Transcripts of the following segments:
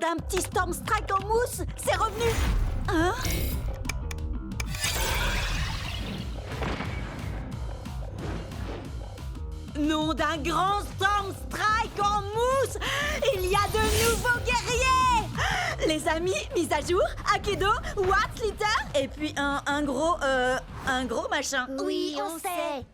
d'un petit Storm Strike en mousse, c'est revenu. Hein? Nom d'un grand Storm Strike en mousse, il y a de nouveaux guerriers. Les amis, mise à jour, Akedo, Watts, Litter, et puis un gros machin. Oui, on sait.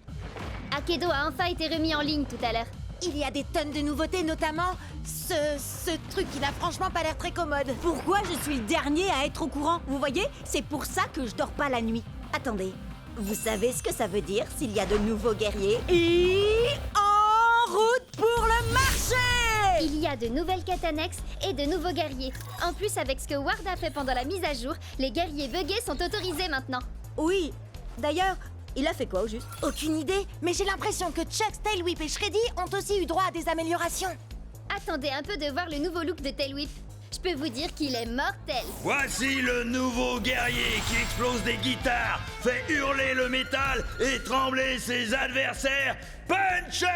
Akedo a enfin été remis en ligne tout à l'heure. Il y a des tonnes de nouveautés, notamment ce truc qui n'a franchement pas l'air très commode. Pourquoi je suis le dernier à être au courant? Vous voyez, c'est pour ça que je dors pas la nuit. Attendez, vous savez ce que ça veut dire s'il y a de nouveaux guerriers? Et en route pour le marché! Il y a de nouvelles quêtes annexes et de nouveaux guerriers. En plus, avec ce que Ward a fait pendant la mise à jour, les guerriers buggés sont autorisés maintenant. Oui, d'ailleurs, il a fait quoi au juste? Aucune idée, mais j'ai l'impression que Chuck, Tailwhip et Shreddy ont aussi eu droit à des améliorations. Attendez un peu de voir le nouveau look de Tailwhip. Je peux vous dire qu'il est mortel. Voici le nouveau guerrier qui explose des guitares, fait hurler le métal et trembler ses adversaires, Puncher!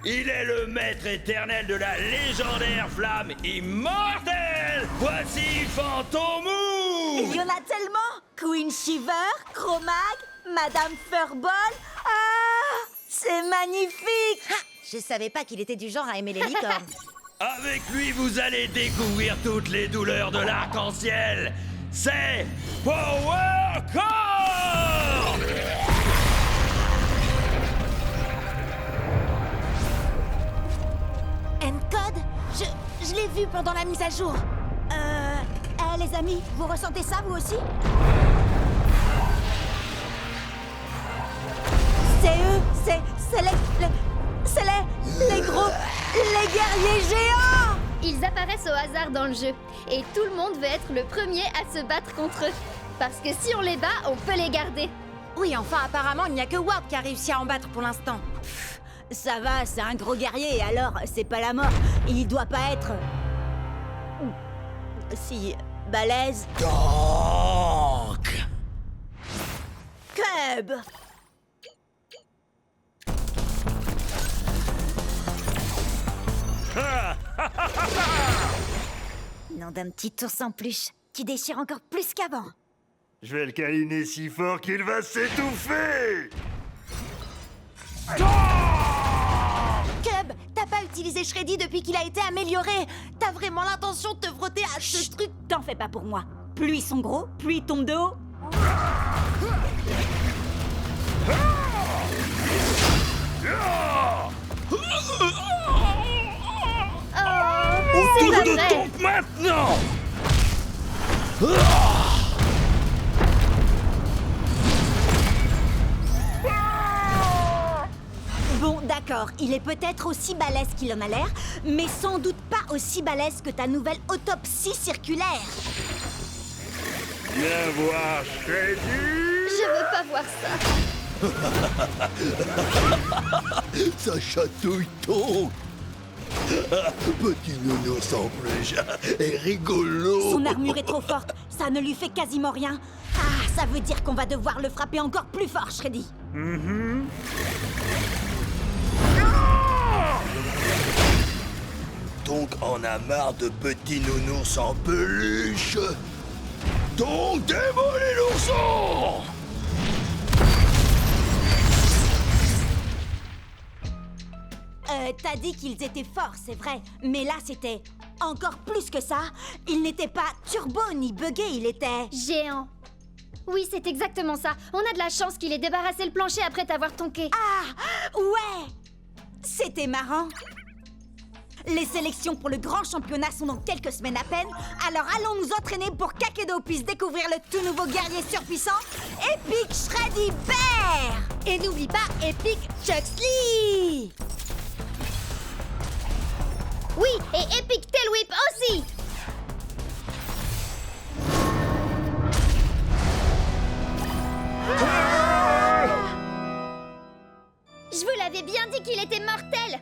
Il est le maître éternel de la légendaire flamme immortelle. Voici Fantomou! Il y en a tellement! Queen Shiver, Chromag, Madame Furball. Ah! C'est magnifique! Ha! Je savais pas qu'il était du genre à aimer les licornes. Avec lui, vous allez découvrir toutes les douleurs de l'arc-en-ciel. C'est Power Core! Encode? Je l'ai vu pendant la mise à jour. Les amis, vous ressentez ça vous aussi? C'est eux, c'est les gros, les guerriers géants! Ils apparaissent au hasard dans le jeu. Et tout le monde veut être le premier à se battre contre eux. Parce que si on les bat, on peut les garder. Oui, enfin, apparemment, il n'y a que Ward qui a réussi à en battre pour l'instant. Ça va, c'est un gros guerrier, alors c'est pas la mort. Il doit pas être... si... balèze. Donc... Cub! Nom d'un petit ours en peluche qui déchire encore plus qu'avant. Je vais le câliner si fort qu'il va s'étouffer! Cub, t'as pas utilisé Shreddy depuis qu'il a été amélioré. T'as vraiment l'intention de te frotter à ce truc? T'en fais pas pour moi. Plus ils sont gros, plus ils tombent de haut. C'est pas Autour de vrai. tombe maintenant! Bon, d'accord, il est peut-être aussi balèze qu'il en a l'air, mais sans doute pas aussi balèze que ta nouvelle autopsie circulaire. Viens voir Shreddy! Je veux pas voir ça. Ça chatouille donc. Petit nounours en peluche est rigolo. Son armure est trop forte, ça ne lui fait quasiment rien. Ah, ça veut dire qu'on va devoir le frapper encore plus fort, Shreddy. Donc on a marre de petits nounours en peluche. Donc démolis l'ourson. T'as dit qu'ils étaient forts, c'est vrai, mais là c'était encore plus que ça. Il n'était pas turbo ni buggé, il était... Géant. Oui, c'est exactement ça. On a de la chance qu'il ait débarrassé le plancher après t'avoir tonké. Ah, ouais! C'était marrant. Les sélections pour le grand championnat sont dans quelques semaines à peine, alors allons nous entraîner pour qu'Akedo puisse découvrir le tout nouveau guerrier surpuissant, Epic Shreddy Bear! Et n'oublie pas Epic Chuxley! Oui, et Epic Tailwhip aussi. Je vous l'avais bien dit qu'il était mortel.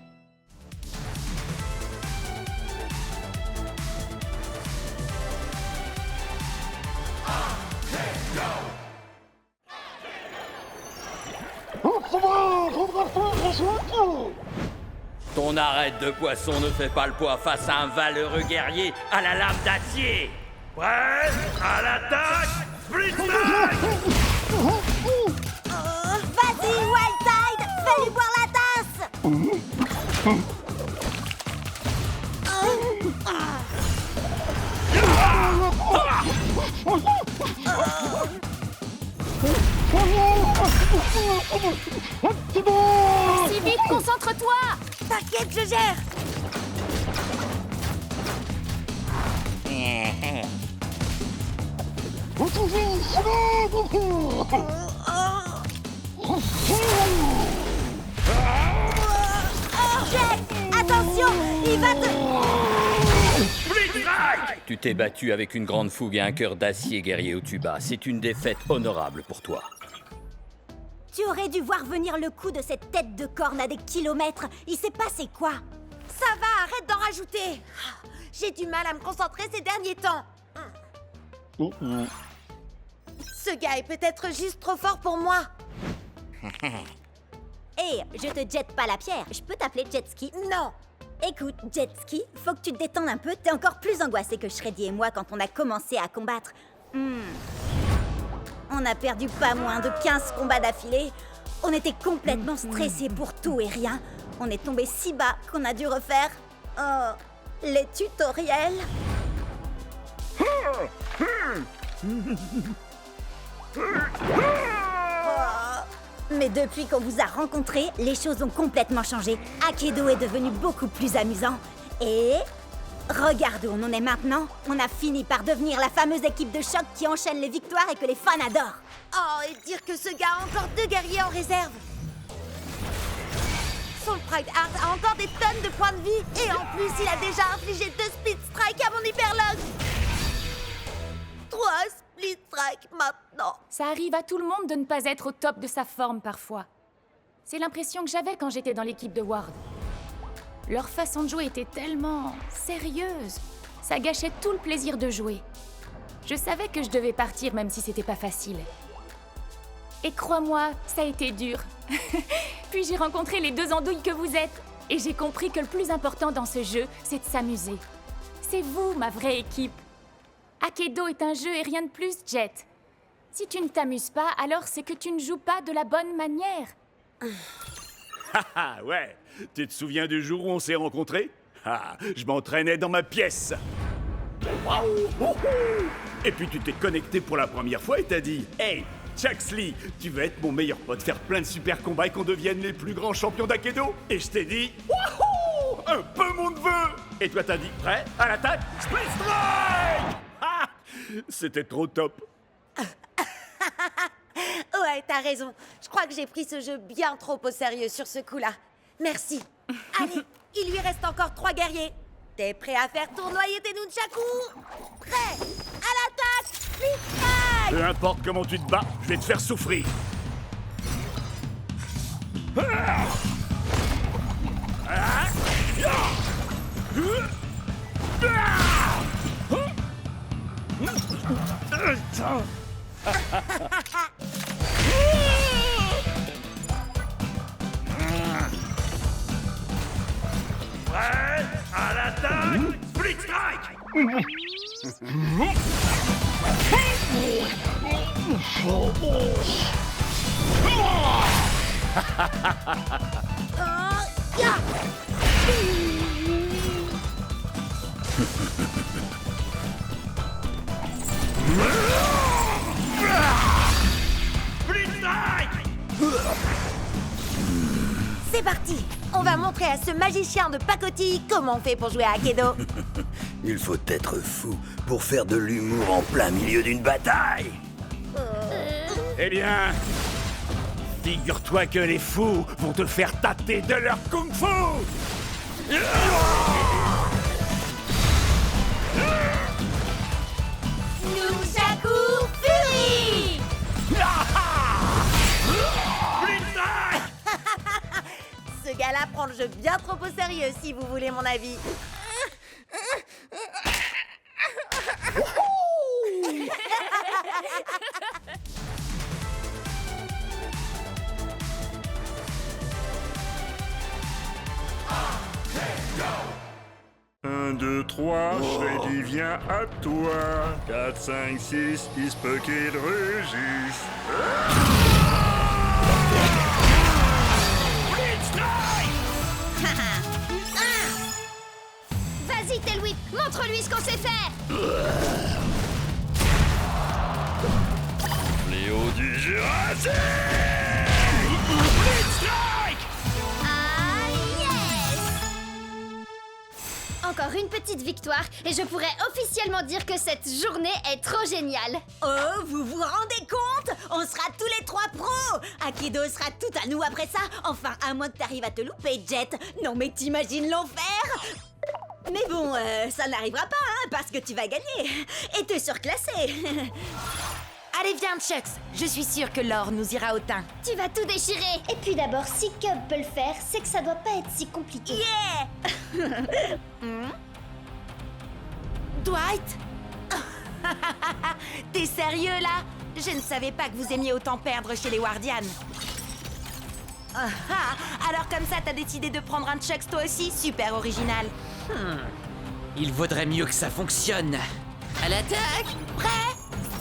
Ton arête de poisson ne fait pas le poids face à un valeureux guerrier à la lame d'acier. Prêt à l'attaque, Split Strike! Vas-y, Wild Tide, fais-lui boire la tasse. Si vite, concentre-toi. T'inquiète, je gère. Jet, attention, il va te... Split Strike! Tu t'es battu avec une grande fougue et un cœur d'acier, guerrier au tuba. C'est une défaite honorable pour toi. Tu aurais dû voir venir le coup de cette tête de corne à des kilomètres. Il s'est passé quoi? Ça va, arrête d'en rajouter. J'ai du mal à me concentrer ces derniers temps. Ce gars est peut-être juste trop fort pour moi. Hé, je te jette pas la pierre. Je peux t'appeler Jetski? Non. Écoute, Jetski, faut que tu te détendes un peu. T'es encore plus angoissé que Shreddy et moi quand on a commencé à combattre. On a perdu pas moins de 15 combats d'affilée. On était complètement stressés pour tout et rien. On est tombé si bas qu'on a dû refaire... les tutoriels. Mais depuis qu'on vous a rencontrés, les choses ont complètement changé. Akedo est devenu beaucoup plus amusant. Et... regarde où on en est maintenant. On a fini par devenir la fameuse équipe de choc qui enchaîne les victoires et que les fans adorent. Oh, et dire que ce gars a encore 2 guerriers en réserve. Son Pride Heart a encore des tonnes de points de vie. Et en plus, il a déjà infligé 2 Split Strike à mon Hyperlog. 3 Split Strike maintenant. Ça arrive à tout le monde de ne pas être au top de sa forme parfois. C'est l'impression que j'avais quand j'étais dans l'équipe de Ward. Leur façon de jouer était tellement sérieuse. Ça gâchait tout le plaisir de jouer. Je savais que je devais partir même si c'était pas facile. Et crois-moi, ça a été dur. Puis j'ai rencontré les 2 andouilles que vous êtes. Et j'ai compris que le plus important dans ce jeu, c'est de s'amuser. C'est vous, ma vraie équipe. Akedo est un jeu et rien de plus, Jet. Si tu ne t'amuses pas, alors c'est que tu ne joues pas de la bonne manière. Ah ouais, tu te souviens du jour où on s'est rencontrés? Ah, je m'entraînais dans ma pièce. Et puis tu t'es connecté pour la première fois et t'as dit « Hey, Chuxley, tu veux être mon meilleur pote, faire plein de super combats et qu'on devienne les plus grands champions d'Akedo ?» Et je t'ai dit « Wouhou, un peu mon neveu !» Et toi t'as dit « Prêt, à l'attaque, Split Strike !» Ah, c'était trop top. Ouais, t'as raison. Je crois que j'ai pris ce jeu bien trop au sérieux sur ce coup-là. Merci. Allez, il lui reste encore 3 guerriers. T'es prêt à faire tournoyer tes nunchakus? Prêt? À l'attaque! Split Strike! Peu importe comment tu te bats, je vais te faire souffrir. Prêt à l'attaque, Split Strike! Split Strike! C'est parti! On va montrer à ce magicien de pacotille comment on fait pour jouer à Akedo. Il faut être fou pour faire de l'humour en plein milieu d'une bataille. Eh bien, figure-toi que les fous vont te faire tâter de leur kung-fu. Nunchaku Fury! Split Strike! Ce gars-là prend le jeu bien trop au sérieux, si vous voulez mon avis. 1, 2, 3, Freddy vient à toi. 4, 5, 6, il se peut qu'il rugisse. Vas-y, Tailwhip, montre-lui ce qu'on sait faire. Léo du Jurassique. Ah, yes! Encore une petite victoire et je pourrais officiellement dire que cette journée est trop géniale. Oh, vous vous rendez compte? On sera tous les 3 pros! Akido sera tout à nous après ça. Enfin, à moins que t'arrives à te louper, Jet. Non mais t'imagines l'enfer? Mais bon, ça n'arrivera pas, hein, parce que tu vas gagner. Et te surclasser. Allez, viens, Chucks. Je suis sûre que l'or nous ira au teint. Tu vas tout déchirer. Et puis d'abord, si Cub peut le faire, c'est que ça doit pas être si compliqué. Yeah! Dwight? T'es sérieux, là? Je ne savais pas que vous aimiez autant perdre chez les Wardians. Alors comme ça, t'as décidé de prendre un Chucks toi aussi? Super original. Il vaudrait mieux que ça fonctionne. À l'attaque! Prêt?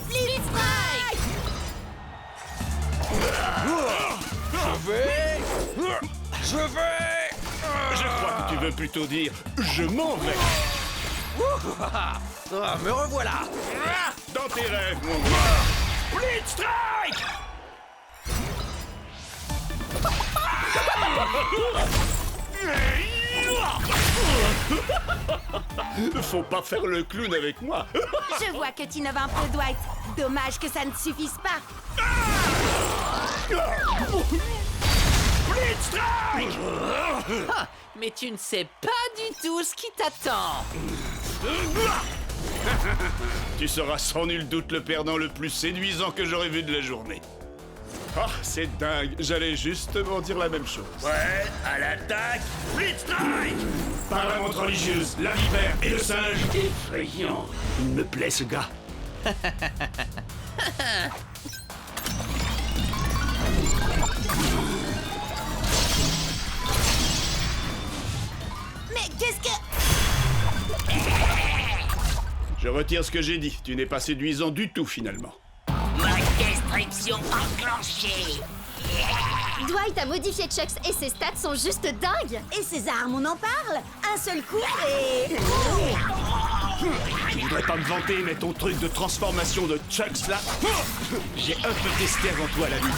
Flip Strike! Je vais. Je crois que tu veux plutôt dire je m'en vais. Ah, me revoilà! Dans tes rêves, mon gars. Split Strike. Faut pas faire le clown avec moi. Je vois que tu innoves un peu, Dwight. Dommage que ça ne suffise pas. Split Strike. Ah, mais tu ne sais pas du tout ce qui t'attend. Tu seras sans nul doute le perdant le plus séduisant que j'aurais vu de la journée. Ah, c'est dingue. J'allais justement dire la même chose. Ouais, à l'attaque. Split Strike. Par la montre religieuse, la vipère et le singe. Effrayant. Il me plaît, ce gars. Mais qu'est-ce que... Je retire ce que j'ai dit. Tu n'es pas séduisant du tout, finalement. Dwight a modifié Chucks et ses stats sont juste dingues. Et ces armes, on en parle? Un seul coup et... Je voudrais pas me vanter, mais ton truc de transformation de Chucks, là... J'ai un peu testé avant toi, la vie.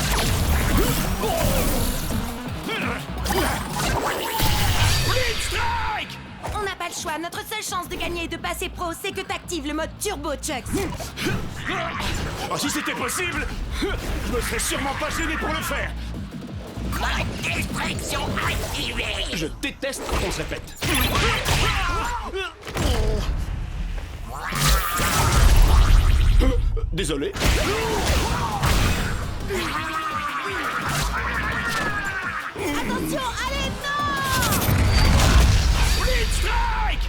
Split Strike. On n'a pas le choix. Notre seule chance de gagner et de passer pro, c'est que t'actives le mode turbo, Chucks. Oh, si c'était possible, je me serais sûrement pas gêné pour le faire. Je déteste quand on se répète. Désolé. Attention, allez, non! Split Strike.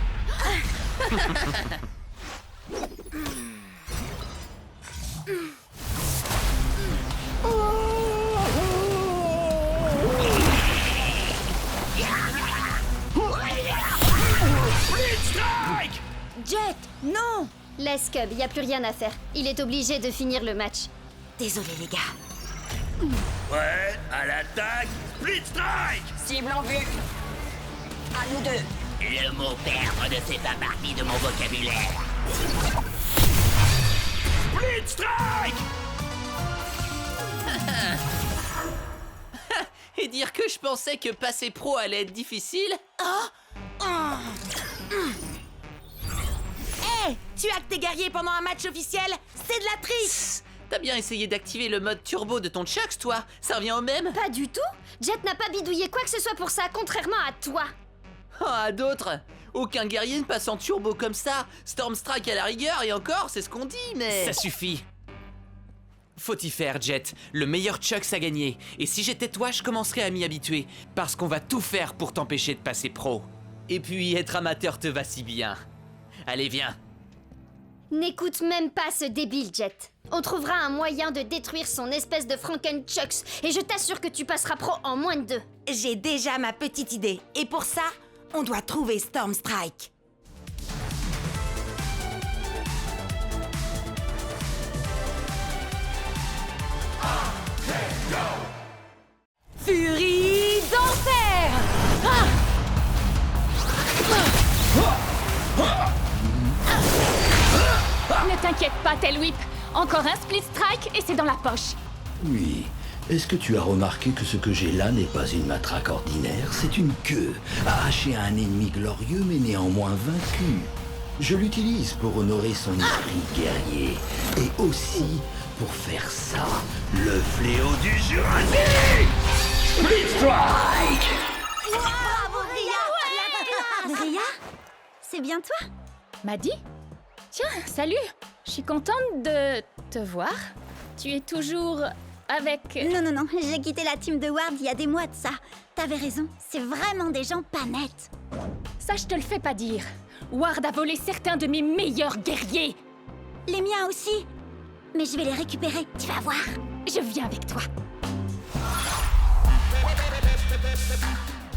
Split Strike. Jet, non! Laisse Cub, y a plus rien à faire. Il est obligé de finir le match. Désolé, les gars. Ouais, à l'attaque. Split Strike. Cible en vue. À nous deux. Le mot perdre ne fait pas partie de mon vocabulaire. Split Strike. Et dire que je pensais que passer pro allait être difficile? Hé, tu as que tes guerriers pendant un match officiel? C'est de la triche. T'as bien essayé d'activer le mode turbo de ton Chucks, toi? Ça revient au même? Pas du tout. Jet n'a pas bidouillé quoi que ce soit pour ça, contrairement à toi. Oh, à d'autres? Aucun guerrier ne passe en turbo comme ça. Storm Strike à la rigueur, et encore, c'est ce qu'on dit, mais... Ça suffit. Faut y faire, Jet. Le meilleur Chucks a gagné. Et si j'étais toi, je commencerais à m'y habituer. Parce qu'on va tout faire pour t'empêcher de passer pro. Et puis, être amateur te va si bien. Allez, viens. N'écoute même pas ce débile, Jet. On trouvera un moyen de détruire son espèce de Franken-Chucks. Et je t'assure que tu passeras pro en moins de 2. J'ai déjà ma petite idée. Et pour ça, on doit trouver Storm Strike. Furie d'enfer! Ne t'inquiète pas, Tail Whip. Encore un split strike et c'est dans la poche. Oui. Est-ce que tu as remarqué que ce que j'ai là n'est pas une matraque ordinaire? C'est une queue, arrachée à un ennemi glorieux mais néanmoins vaincu. Je l'utilise pour honorer son esprit guerrier. Et aussi pour faire ça, le fléau du Jurassique! Split Strike! Bravo, Bria! Bria? C'est bien toi? Maddie? Tiens, salut! Je suis contente de te voir. Tu es toujours avec... Non, j'ai quitté la team de Ward il y a des mois de ça. T'avais raison, c'est vraiment des gens pas nets. Ça, je te le fais pas dire. Ward a volé certains de mes meilleurs guerriers. Les miens aussi. Mais je vais les récupérer, tu vas voir. Je viens avec toi.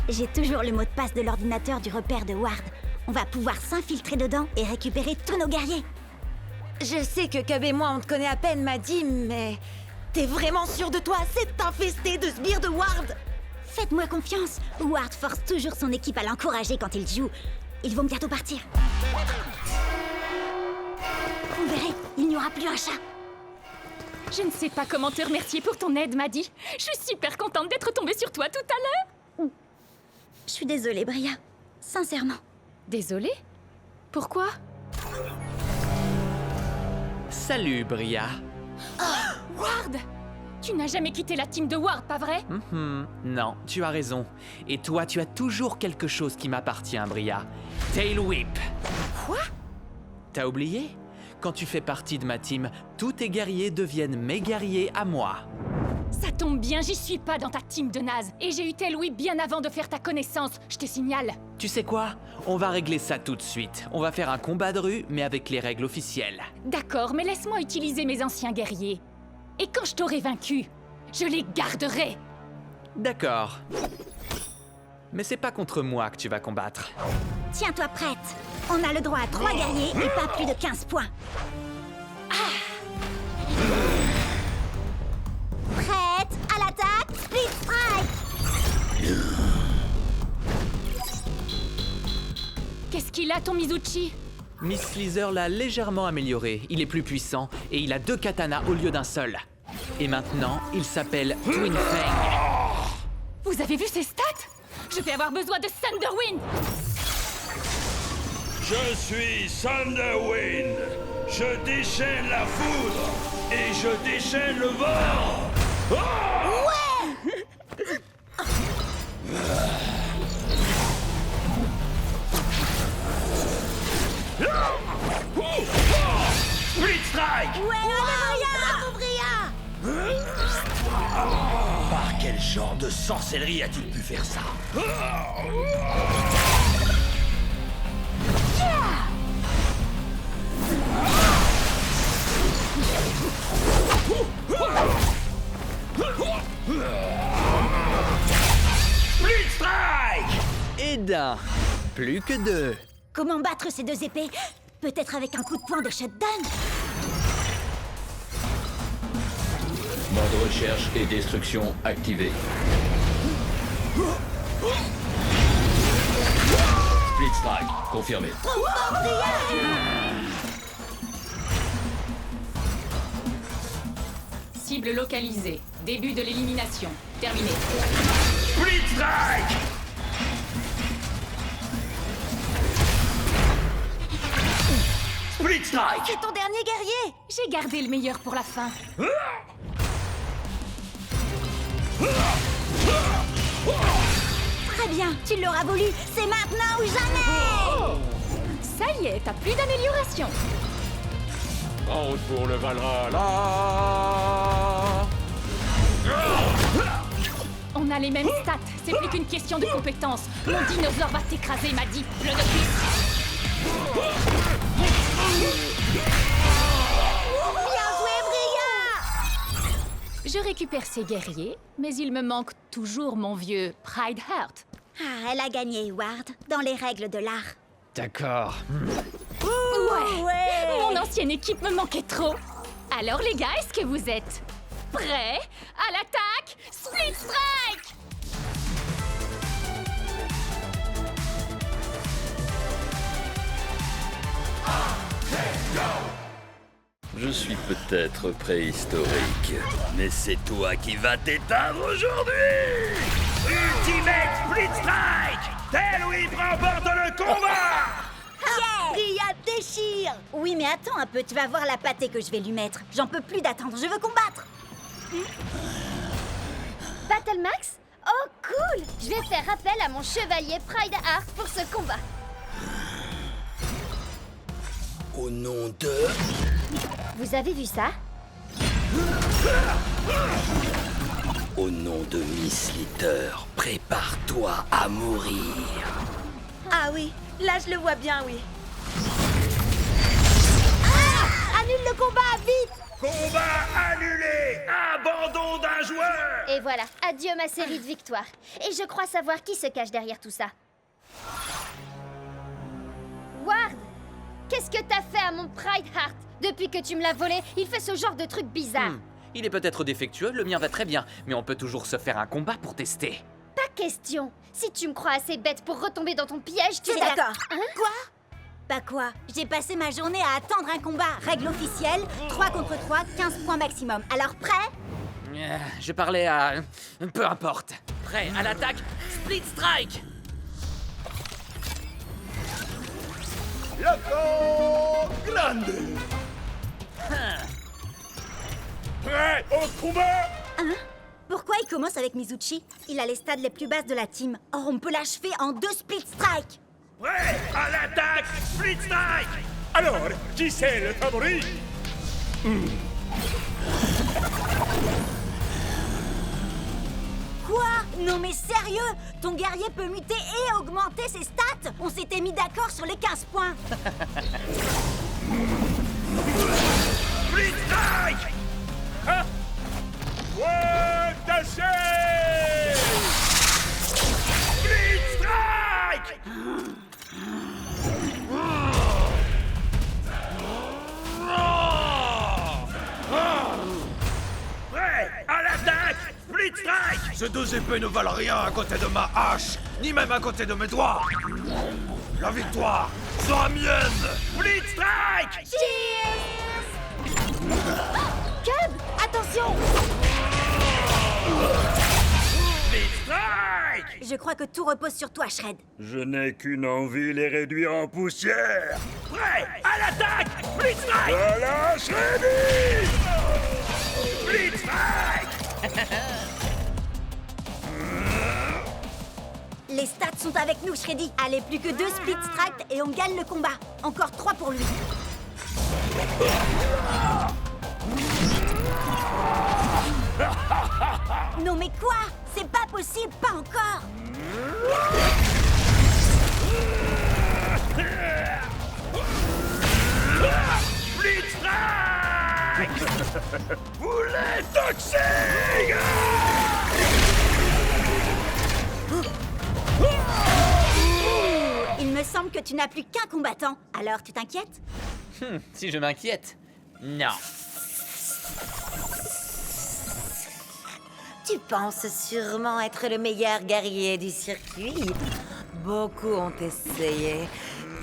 J'ai toujours le mot de passe de l'ordinateur du repère de Ward. On va pouvoir s'infiltrer dedans et récupérer tous nos guerriers. Je sais que Cub et moi, on te connaît à peine, Maddie, mais... T'es vraiment sûr de toi? C'est infesté de sbires de Ward! Faites-moi confiance. Ward force toujours son équipe à l'encourager quand il joue. Ils vont bientôt partir. Vous verrez, il n'y aura plus un chat. Je ne sais pas comment te remercier pour ton aide, Maddie. Je suis super contente d'être tombée sur toi tout à l'heure. Je suis désolée, Bria. Sincèrement. Désolée? Pourquoi? Salut, Bria. Ward! Tu n'as jamais quitté la team de Ward, pas vrai? Non, tu as raison. Et toi, tu as toujours quelque chose qui m'appartient, Bria. Tail Whip. Quoi? T'as oublié? Quand tu fais partie de ma team, tous tes guerriers deviennent mes guerriers à moi. Ça tombe bien, j'y suis pas dans ta team de naze. Et j'ai eu Tail Whip bien avant de faire ta connaissance, je te signale. Tu sais quoi? On va régler ça tout de suite. On va faire un combat de rue, mais avec les règles officielles. D'accord, mais laisse-moi utiliser mes anciens guerriers. Et quand je t'aurai vaincu, je les garderai. D'accord. Mais c'est pas contre moi que tu vas combattre. Tiens-toi prête. On a le droit à 3 guerriers et pas plus de 15 points. Prête à l'attaque, Split Strike! Qu'est-ce qu'il a, ton Mizuchi? Miss Sleazer l'a légèrement amélioré. Il est plus puissant et il a 2 katanas au lieu d'un seul. Et maintenant, il s'appelle Twin Fang. Vous avez vu ses stats? Je vais avoir besoin de Thunderwind. Je suis Thunderwind. Je déchaîne la foudre et je déchaîne le vent. Split Strike! Bravo, Bria! Par quel genre de sorcellerie a-t-il pu faire ça? Split Strike! Et d'un. Plus que 2. Comment battre ces 2 épées? Peut-être avec un coup de poing de shutdown? Mode recherche et destruction activé. Split Strike, confirmé. Cible localisée. Début de l'élimination. Terminé. Split Strike! Split Strike! C'est ton dernier guerrier! J'ai gardé le meilleur pour la fin. Très bien, tu l'auras voulu. C'est maintenant ou jamais! Ça y est, t'as plus d'amélioration. En route pour le Valhalla. On a les mêmes stats. C'est plus qu'une question de compétence. Mon dinosaure va t'écraser, m'a dit. Le de Bien joué, Bria! Je récupère ses guerriers, mais il me manque toujours mon vieux Pride Heart. Ah, elle a gagné, Ward, dans les règles de l'art. D'accord. Ouais. Mon ancienne équipe me manquait trop. Alors les gars, est-ce que vous êtes Prêt? À l'attaque! Split Strike! Je suis peut-être préhistorique, mais c'est toi qui vas t'éteindre aujourd'hui! Ultimate Split Strike! Tel Louis remporte le combat! Ria déchire! Oui, mais attends un peu, tu vas voir la pâtée que je vais lui mettre. J'en peux plus d'attendre, je veux combattre. Battle Max? Oh, cool! Je vais faire appel à mon chevalier Pride Heart pour ce combat. Au nom de... Vous avez vu ça? Au nom de Miss Litter, prépare-toi à mourir. Ah oui, là je le vois bien, oui. Annule le combat, vite! Combat annulé! Abandon d'un joueur! Et voilà, adieu ma série de victoires. Et je crois savoir qui se cache derrière tout ça. Ward! Qu'est-ce que t'as fait à mon Pride Heart? Depuis que tu me l'as volé, il fait ce genre de truc bizarre. Il est peut-être défectueux, le mien va très bien, mais on peut toujours se faire un combat pour tester. Pas question. Si tu me crois assez bête pour retomber dans ton piège, tu C'est vas... d'accord. Hein? Quoi? Bah quoi? J'ai passé ma journée à attendre un combat. Règle officielle, 3 contre 3, 15 points maximum. Alors prêt? Je parlais à... peu importe. Prêt, à l'attaque, Split Strike! Loco Grande! Prêt au combat? Hein? Pourquoi il commence avec Mizuchi? Il a les stades les plus basses de la team. Or, on peut l'achever en 2 split strike. Prêt à l'attaque! Split Strike! Alors, qui c'est le favori? Quoi? Non mais sérieux? Ton guerrier peut muter et augmenter ses stats? On s'était mis d'accord sur les 15 points. Split Strike! Hein? Ouais, tâchez! Split Strike! Prêt à l'attaque! Split Strike! Ces deux épées ne valent rien à côté de ma hache, ni même à côté de mes doigts. La victoire sera mienne! Split Strike! Cub, attention! Split Strike! Je crois que tout repose sur toi, Shred. Je n'ai qu'une envie, les réduire en poussière. Prêt à l'attaque! Split Strike! Voilà, Shreddy! Split Strike! Les stats sont avec nous, Shreddy. Allez, plus que 2 split strikes et on gagne le combat. Encore 3 pour lui. Non mais quoi? C'est pas possible, pas encore. Split Strike! Boulet toxique! Il me semble que tu n'as plus qu'un combattant. Alors, tu t'inquiètes? Si je m'inquiète? Non. Tu penses sûrement être le meilleur guerrier du circuit. Beaucoup ont essayé,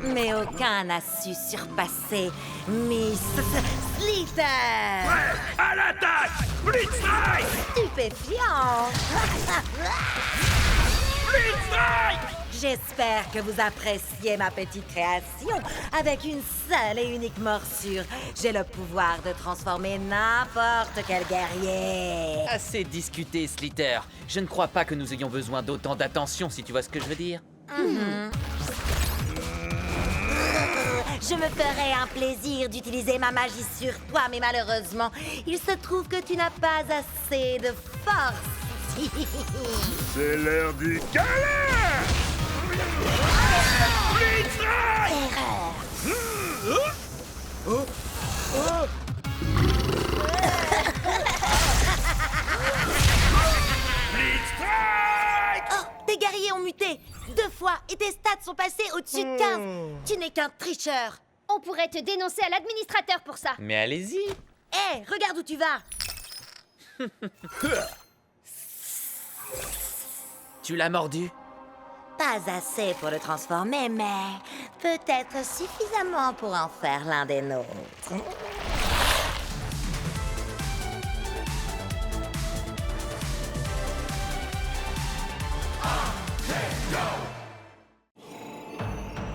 mais aucun n'a su surpasser Miss Litter. Prêt à l'attaque! Split Strike! Stupéfiant. Split Strike! J'espère que vous appréciez ma petite création. Avec une seule et unique morsure, j'ai le pouvoir de transformer n'importe quel guerrier. Assez discuté, Slitter. Je ne crois pas que nous ayons besoin d'autant d'attention, si tu vois ce que je veux dire. Je me ferais un plaisir d'utiliser ma magie sur toi, mais malheureusement, il se trouve que tu n'as pas assez de force. C'est l'heure du câlin! Split Strike! Split Strike! Oh, tes guerriers ont muté 2 fois et tes stats sont passés au-dessus de 15. Tu n'es qu'un tricheur. On pourrait te dénoncer à l'administrateur pour ça. Mais allez-y. Hé, regarde où tu vas. Tu l'as mordu? Pas assez pour le transformer, mais peut-être suffisamment pour en faire l'un des nôtres.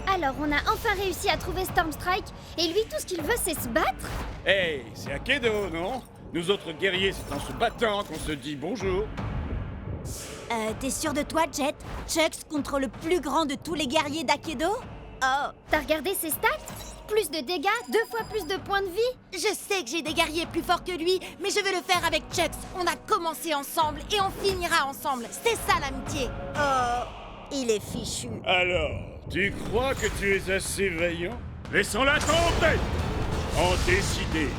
Alors, on a enfin réussi à trouver Stormstrike, et lui, tout ce qu'il veut, c'est se battre? Hey, c'est Akedo, non? Nous autres guerriers, c'est en se battant qu'on se dit bonjour. T'es sûr de toi, Jet? Chucks contre le plus grand de tous les guerriers d'Akedo? Oh, T'as regardé ses stats? Plus de dégâts, 2 fois plus de points de vie. Je sais que j'ai des guerriers plus forts que lui, mais je vais le faire avec Chucks. On a commencé ensemble et on finira ensemble. C'est ça l'amitié. oh, il est fichu. Alors, tu crois que tu es assez vaillant? Laissons-la tomber! En décider.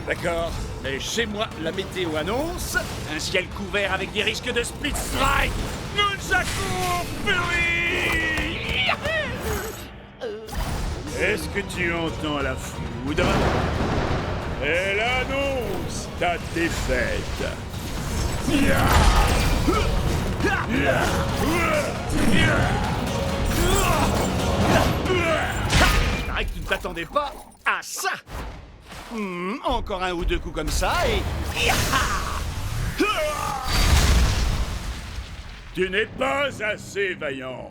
D'accord, mais chez moi, la météo annonce un ciel couvert avec des risques de split strike. Nunchaku Fury! Est-ce que tu entends la foudre? Elle annonce ta défaite. Paraît que tu ne t'attendais pas à ça. Encore un ou deux coups comme ça et... Tu n'es pas assez vaillant.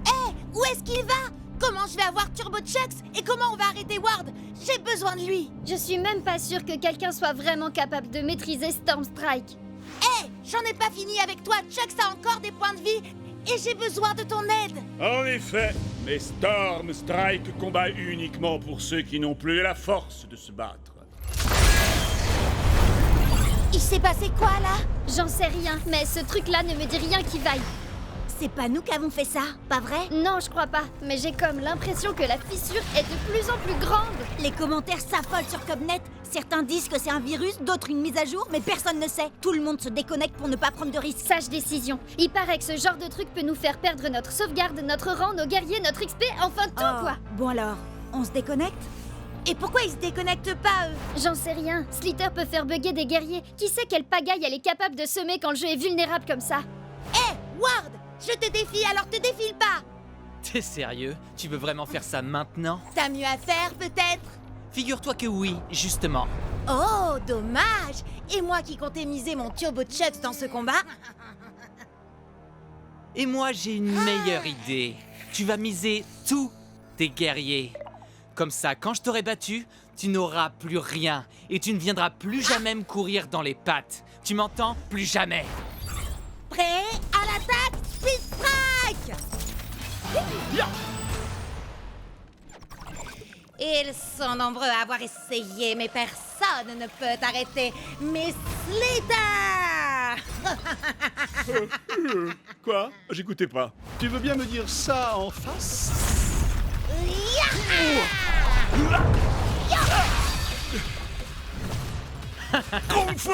Hé, où est-ce qu'il va? Comment je vais avoir Turbo Chucks? Et comment on va arrêter Ward? J'ai besoin de lui. Je suis même pas sûre que quelqu'un soit vraiment capable de maîtriser Stormstrike. Hé, j'en ai pas fini avec toi. Chucks a encore des points de vie et j'ai besoin de ton aide. En effet, mais Stormstrike combat uniquement pour ceux qui n'ont plus la force de se battre. Il s'est passé quoi là? J'en sais rien, mais ce truc-là ne me dit rien qui vaille. C'est pas nous qui avons fait ça, pas vrai? Non, je crois pas, mais j'ai comme l'impression que la fissure est de plus en plus grande. Les commentaires s'affolent sur Cubnet. Certains disent que c'est un virus, d'autres une mise à jour, mais personne ne sait. Tout le monde se déconnecte pour ne pas prendre de risques. Sage décision. Il paraît que ce genre de truc peut nous faire perdre notre sauvegarde, notre rang, nos guerriers, notre XP, enfin tout quoi. Bon alors, on se déconnecte? Et pourquoi ils se déconnectent pas, eux? J'en sais rien. Slither peut faire bugger des guerriers. Qui sait quelle pagaille elle est capable de semer quand le jeu est vulnérable comme ça? Hé, Ward! Je te défie, alors te défile pas! T'es sérieux? Tu veux vraiment faire ça maintenant? T'as mieux à faire, peut-être? Figure-toi que oui, justement. Oh, dommage! Et moi qui comptais miser mon Turbo Chucks dans ce combat? Et moi, j'ai une meilleure idée. Tu vas miser tous tes guerriers. Comme ça, quand je t'aurai battu, tu n'auras plus rien. Et tu ne viendras plus jamais me courir dans les pattes. Tu m'entends? Plus jamais. Prêt à l'attaque, Speed Strike! Ils sont nombreux à avoir essayé, mais personne ne peut arrêter mes Slither! Quoi? J'écoutais pas. Tu veux bien me dire ça en face? Kung Fu!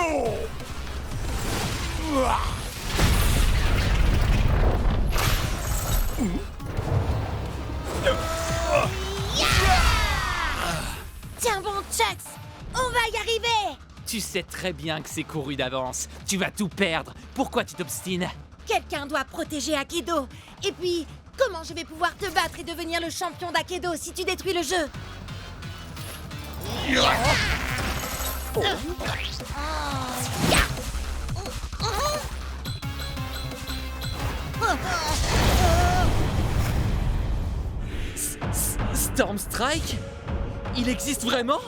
Tiens bon, Chucks! On va y arriver! Tu sais très bien que c'est couru d'avance. Tu vas tout perdre. Pourquoi tu t'obstines? Quelqu'un doit protéger Akedo. Et puis, comment je vais pouvoir te battre et devenir le champion d'Akedo si tu détruis le jeu? Stormstrike? Il existe vraiment?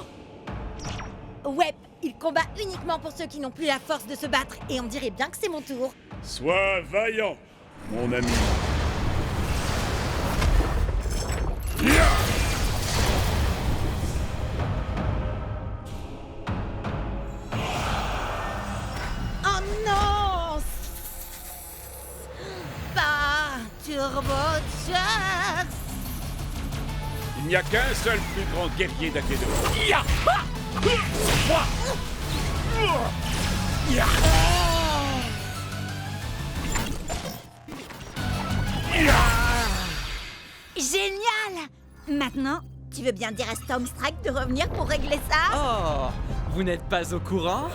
Ouais, il combat uniquement pour ceux qui n'ont plus la force de se battre. Et on dirait bien que c'est mon tour. Sois vaillant, mon ami. Oh non! Pas Turbo Chucks! Il n'y a qu'un seul plus grand guerrier d'Akedo. Génial! Maintenant, tu veux bien dire à Stormstrike de revenir pour régler ça? Oh, vous n'êtes pas au courant?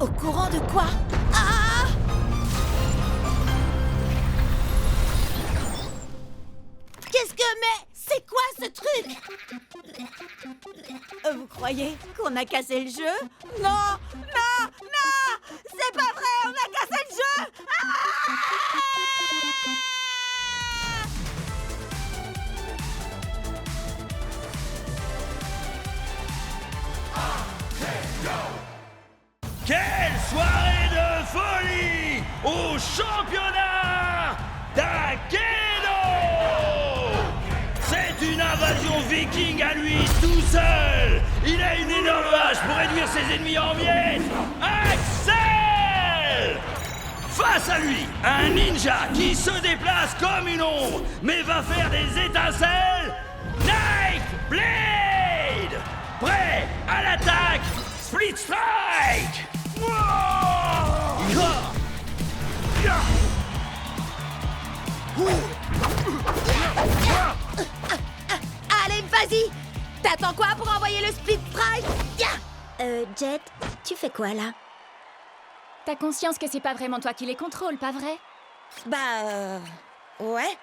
Au courant de quoi? Ah! Qu'est-ce que... Mais c'est quoi ce truc? Vous croyez qu'on a cassé le jeu? Non! Non! Non! C'est pas vrai! On a cassé le jeu! Quelle soirée de folie au championnat d'Akedo! C'est une invasion viking à lui tout seul! Il a une énorme hache pour réduire ses ennemis en miettes! Axel! Face à lui, un ninja qui se déplace comme une ombre, mais va faire des étincelles! Night Blade! Prêt à l'attaque! Split Strike! Allez, vas-y! T'attends quoi pour envoyer le Split Strike? Jet, tu fais quoi là? T'as conscience que c'est pas vraiment toi qui les contrôles, pas vrai? Ouais.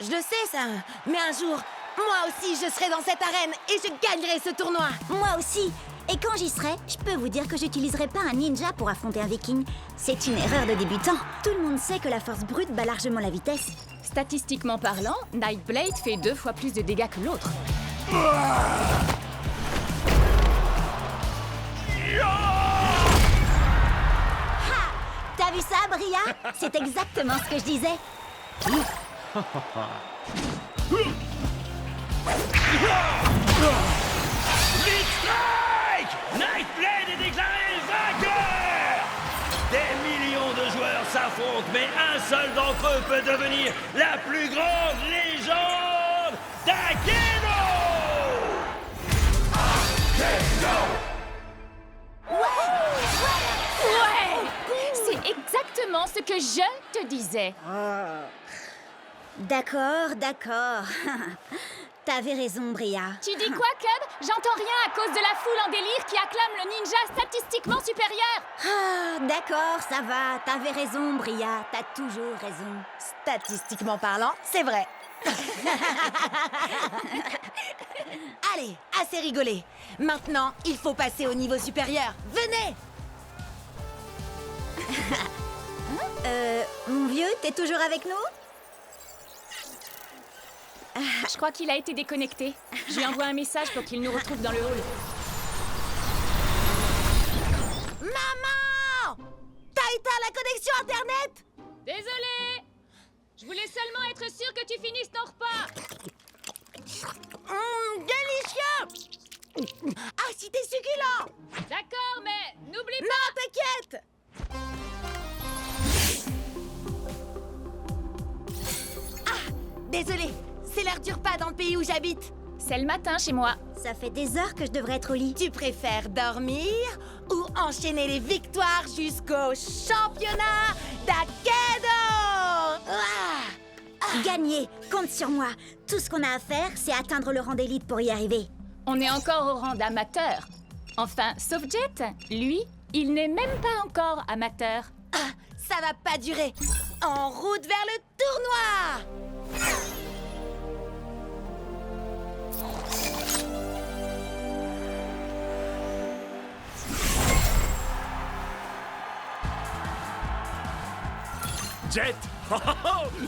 Je le sais, ça. Mais un jour, moi aussi, je serai dans cette arène et je gagnerai ce tournoi. Moi aussi. Et quand j'y serai, je peux vous dire que j'utiliserai pas un ninja pour affronter un viking. C'est une erreur de débutant. Tout le monde sait que la force brute bat largement la vitesse. Statistiquement parlant, Nightblade fait 2 fois plus de dégâts que l'autre. T'as vu ça, Bria? C'est exactement ce que je disais. Split Strike! Nightblade est déclaré vainqueur! Des millions de joueurs s'affrontent, mais un seul d'entre eux peut devenir la plus grande légende d'Akedo! Ouais! C'est exactement ce que je te disais. D'accord, d'accord. T'avais raison, Bria. Tu dis quoi, Cub? J'entends rien à cause de la foule en délire qui acclame le ninja statistiquement supérieur. Ah, d'accord, ça va. T'avais raison, Bria. T'as toujours raison. Statistiquement parlant, c'est vrai. Allez, assez rigolé. Maintenant, il faut passer au niveau supérieur. Venez! Mon vieux, t'es toujours avec nous? Je crois qu'il a été déconnecté. Je lui envoie un message pour qu'il nous retrouve dans le hall. Maman! T'as éteint la connexion Internet? Désolée! Je voulais seulement être sûre que tu finisses ton repas. Délicieux! Ah, si t'es succulent! D'accord, mais n'oublie pas... Non, t'inquiète! Ah, désolé, c'est l'heure du repas dans le pays où j'habite. C'est le matin chez moi. Ça fait des heures que je devrais être au lit. Tu préfères dormir ou enchaîner les victoires jusqu'au championnat d'Akedo? Gagner, compte sur moi. Tout ce qu'on a à faire, c'est atteindre le rang d'élite pour y arriver. On est encore au rang d'amateur. Enfin, sauf Jet. Lui, il n'est même pas encore amateur. Ah, ça va pas durer. En route vers le tournoi! Jet,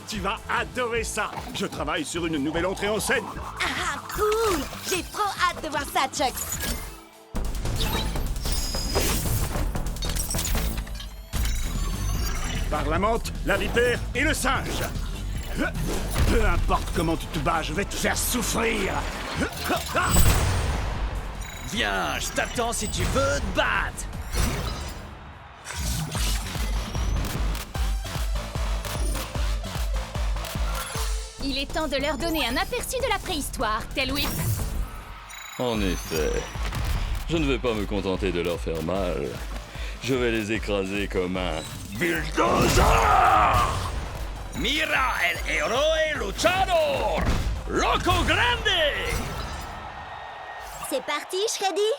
tu vas adorer ça. Je travaille sur une nouvelle entrée en scène. Ah, cool! J'ai trop hâte de voir ça, Chuck. Par la menthe, la vipère et le singe. Peu importe comment tu te bats, je vais te faire souffrir. Viens, je t'attends si tu veux te battre. Il est temps de leur donner un aperçu de la préhistoire, tel Whip. En effet, je ne vais pas me contenter de leur faire mal. Je vais les écraser comme un bulldozer! Mira el héroe luchador! Loco Grande! C'est parti, Shreddy?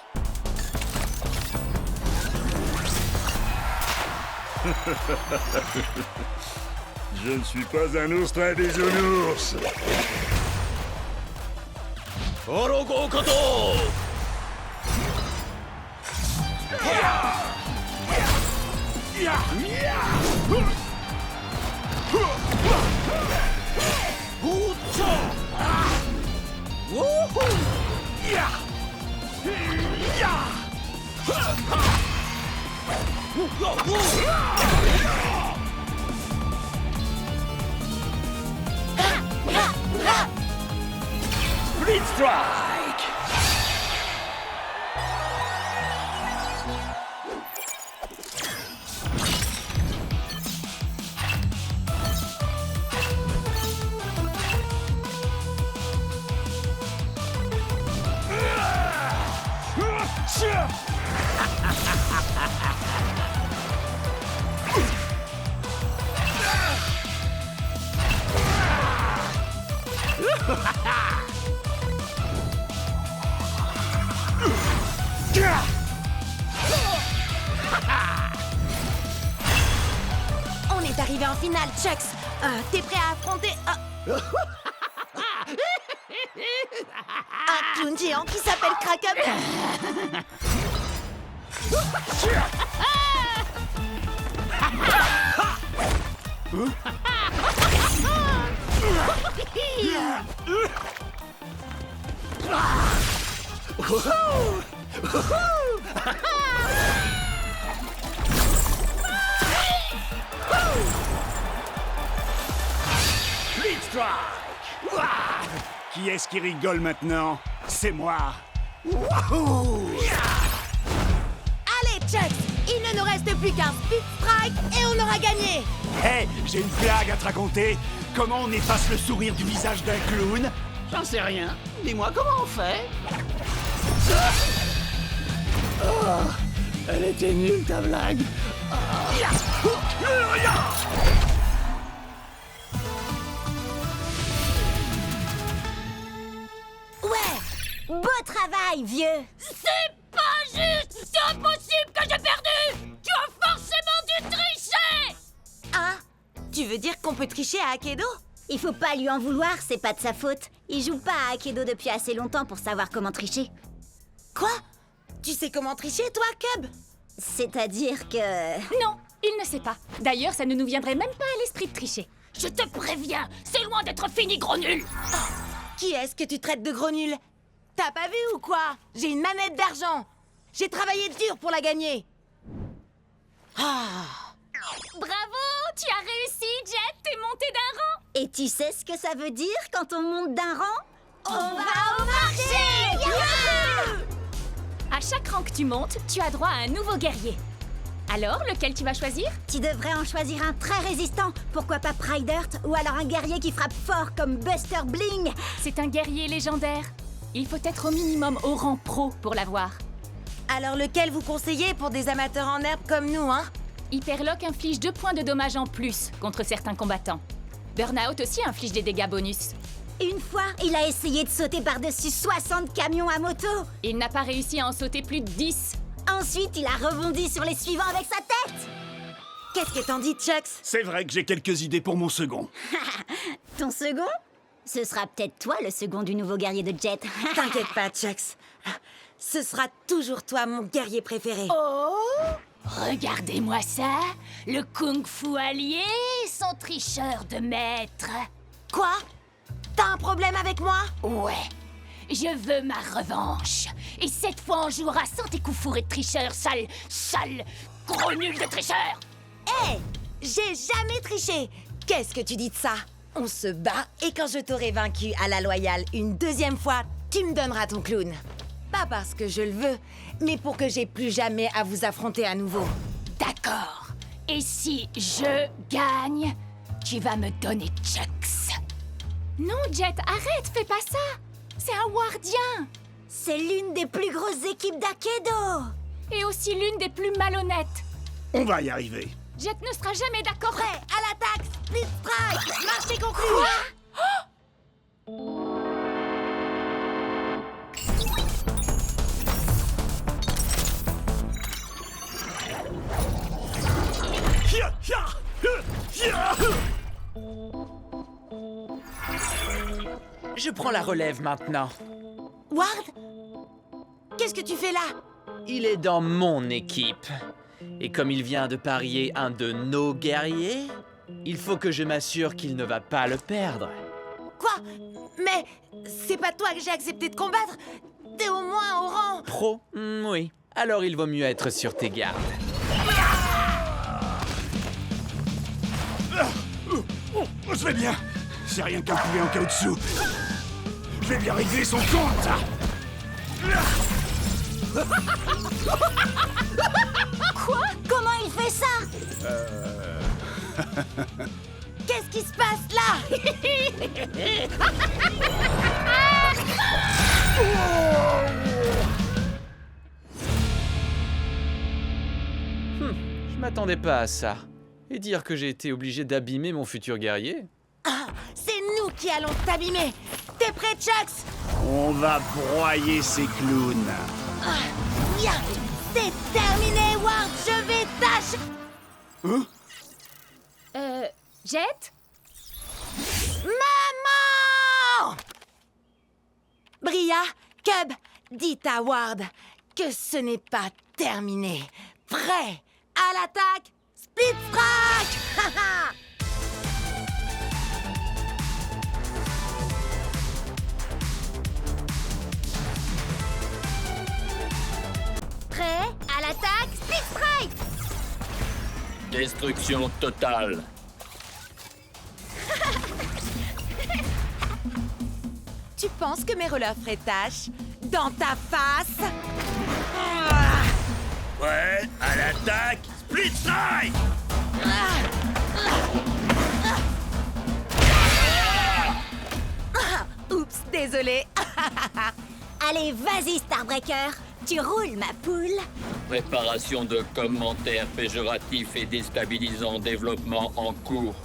Je ne suis pas un ours très bisounours. Orogo Koto! Split Strike! On est arrivé en finale, Chucks. T'es prêt à affronter un clown géant qui s'appelle Kraken? Split Strike! Ouah! Qui est-ce qui rigole maintenant? C'est moi! Wouhou! Allez, Chucks, il ne nous reste plus qu'un Split Strike et on aura gagné. Hé, j'ai une blague à te raconter. Comment on efface le sourire du visage d'un clown? J'en sais rien. Dis-moi comment on fait. Elle était nulle, ta blague. Ouais! Beau travail, vieux! C'est pas juste! C'est impossible que j'ai perdu! Tu as forcément dû tricher! Hein? Tu veux dire qu'on peut tricher à Akedo? Il faut pas lui en vouloir, c'est pas de sa faute. Il joue pas à Akedo depuis assez longtemps pour savoir comment tricher. Quoi? Tu sais comment tricher, toi, Cub? C'est-à-dire que... Non, il ne sait pas. D'ailleurs, ça ne nous viendrait même pas à l'esprit de tricher. Je te préviens, c'est loin d'être fini, gros nul! Qui est-ce que tu traites de gros nul? T'as pas vu ou quoi? J'ai une manette d'argent. J'ai travaillé dur pour la gagner. Bravo! Tu as réussi, Jet! T'es monté d'un rang! Et tu sais ce que ça veut dire quand on monte d'un rang? On va au marché! À chaque rang que tu montes, tu as droit à un nouveau guerrier. Alors, lequel tu vas choisir? Tu devrais en choisir un très résistant. Pourquoi pas Pride Earth? Ou alors un guerrier qui frappe fort comme Buster Bling. C'est un guerrier légendaire. Il faut être au minimum au rang pro pour l'avoir. Alors lequel vous conseillez pour des amateurs en herbe comme nous, hein? Hyperlock inflige 2 points de dommages en plus contre certains combattants. Burnout aussi inflige des dégâts bonus. Une fois, il a essayé de sauter par-dessus 60 camions à moto. Il n'a pas réussi à en sauter plus de 10. Ensuite, il a rebondi sur les suivants avec sa tête. Qu'est-ce que t'en dis, Chucks? C'est vrai que j'ai quelques idées pour mon second. Ton second? Ce sera peut-être toi le second du nouveau guerrier de Jet. T'inquiète pas, Chucks. Ce sera toujours toi, mon guerrier préféré. Oh! Regardez-moi ça! Le kung-fu allié, son tricheur de maître! Quoi? T'as un problème avec moi? Ouais! Je veux ma revanche! Et cette fois, on jouera sans tes coups fourrés de tricheur, sale, gros nul de tricheur! Hé! J'ai jamais triché! Qu'est-ce que tu dis de ça? On se bat et quand je t'aurai vaincu à la loyale une deuxième fois, tu me donneras ton clown. Pas parce que je le veux, mais pour que j'ai plus jamais à vous affronter à nouveau. D'accord. Et si je gagne, tu vas me donner Chucks. Non, Jet, arrête, fais pas ça. C'est un wardien. C'est l'une des plus grosses équipes d'Akedo. Et aussi l'une des plus malhonnêtes. On va y arriver. Jet ne sera jamais d'accord. Prêt, à l'attaque, Split Strike, marché conclu. Je prends la relève maintenant. Ward? Qu'est-ce que tu fais là? Il est dans mon équipe. Et comme il vient de parier un de nos guerriers, il faut que je m'assure qu'il ne va pas le perdre. Quoi? Mais c'est pas toi que j'ai accepté de combattre? T'es au moins au rang... Pro? Oui. Alors il vaut mieux être sur tes gardes. Je vais bien. C'est rien qu'un poulet en caoutchouc. Je vais bien régler son compte. Quoi? Comment il fait ça? Qu'est-ce qui se passe là? Je m'attendais pas à ça. Et dire que j'ai été obligé d'abîmer mon futur guerrier? Ah, c'est nous qui allons t'abîmer. T'es prêt, Chucks? On va broyer ces clowns. Bien. C'est terminé, Ward. Je vais tâcher... Jet? Maman! Bria, Cub, dites à Ward que ce n'est pas terminé. Prêt à l'attaque, Split Strike! Prêt à l'attaque, Split Strike! Destruction totale. Tu penses que mes relèves feraient tâche dans ta face? Ouais, à l'attaque, Split Strike! Oups, désolé. Allez, vas-y, Starbreaker. Tu roules, ma poule. Préparation de commentaires péjoratifs et déstabilisants, développement en cours.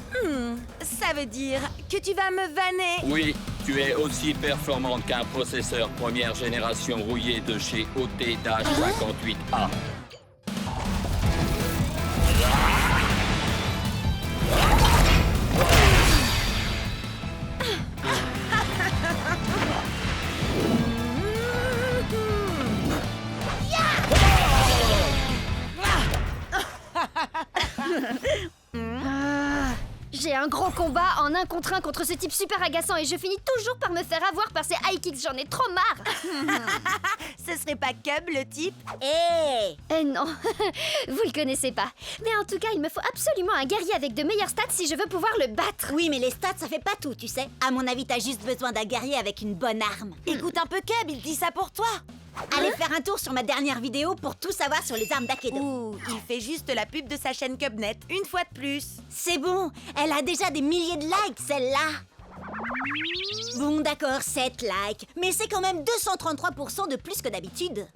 Ça veut dire que tu vas me vanner. Oui, tu es aussi performante qu'un processeur première génération rouillé de chez OT-58A. J'ai un gros combat en 1 contre 1 contre ce type super agaçant et je finis toujours par me faire avoir par ces high kicks, j'en ai trop marre. Ce serait pas Cub, le type? Eh non, vous le connaissez pas. Mais en tout cas, il me faut absolument un guerrier avec de meilleures stats si je veux pouvoir le battre. Oui, mais les stats, ça fait pas tout, tu sais. À mon avis, t'as juste besoin d'un guerrier avec une bonne arme. Écoute un peu Cub, il dit ça pour toi. Allez faire un tour sur ma dernière vidéo pour tout savoir sur les armes d'Akedo. Ouh, il fait juste la pub de sa chaîne Cubnet, une fois de plus. C'est bon, elle a déjà des milliers de likes, celle-là. Bon, d'accord, 7 likes, mais c'est quand même 233% de plus que d'habitude.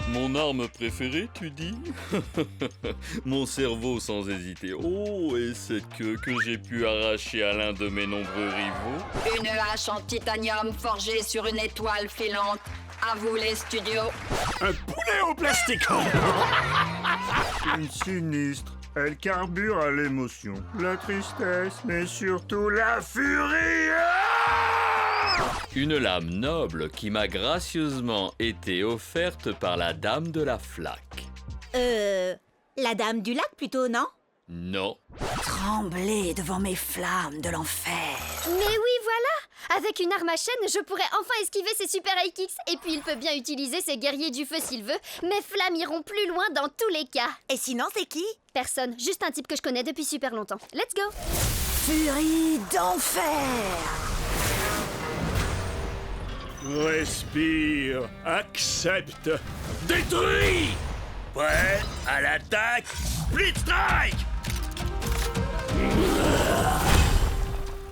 Mon arme préférée, tu dis? Mon cerveau sans hésiter. Oh, et cette queue que j'ai pu arracher à l'un de mes nombreux rivaux. Une hache en titanium forgée sur une étoile filante. À vous les studios. Un poulet en plastique. Une sinistre. Elle carbure à l'émotion, la tristesse, mais surtout la furie. Une lame noble qui m'a gracieusement été offerte par la dame de la flaque. La dame du lac plutôt, non? Non. Tremblez devant mes flammes de l'enfer. Mais oui, voilà! Avec une arme à chaîne, je pourrais enfin esquiver ses super high kicks. Et puis il peut bien utiliser ses guerriers du feu s'il veut. Mes flammes iront plus loin dans tous les cas. Et sinon, c'est qui? Personne, juste un type que je connais depuis super longtemps. Let's go! Furie d'enfer. Respire, accepte, Détruit! Prêt à l'attaque, Split Strike!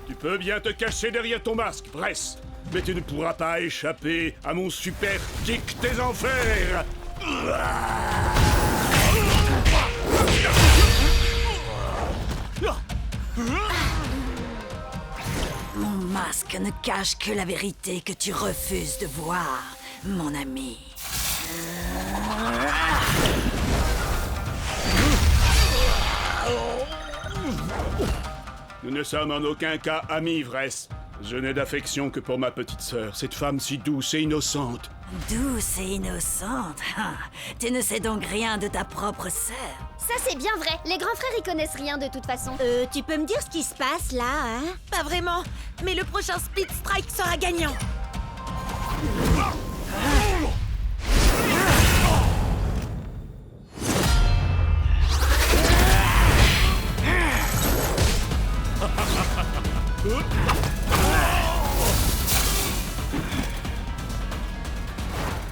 Tu peux bien te cacher derrière ton masque, Bress, mais tu ne pourras pas échapper à mon super kick des enfers. Mon masque ne cache que la vérité que tu refuses de voir, mon ami. Nous ne sommes en aucun cas amis, Vresse. Je n'ai d'affection que pour ma petite sœur, cette femme si douce et innocente. Douce et innocente. Ah, tu ne sais donc rien de ta propre sœur. Ça, c'est bien vrai. Les grands frères y connaissent rien de toute façon. Tu peux me dire ce qui se passe là, hein? Pas vraiment, mais le prochain Split Strike sera gagnant.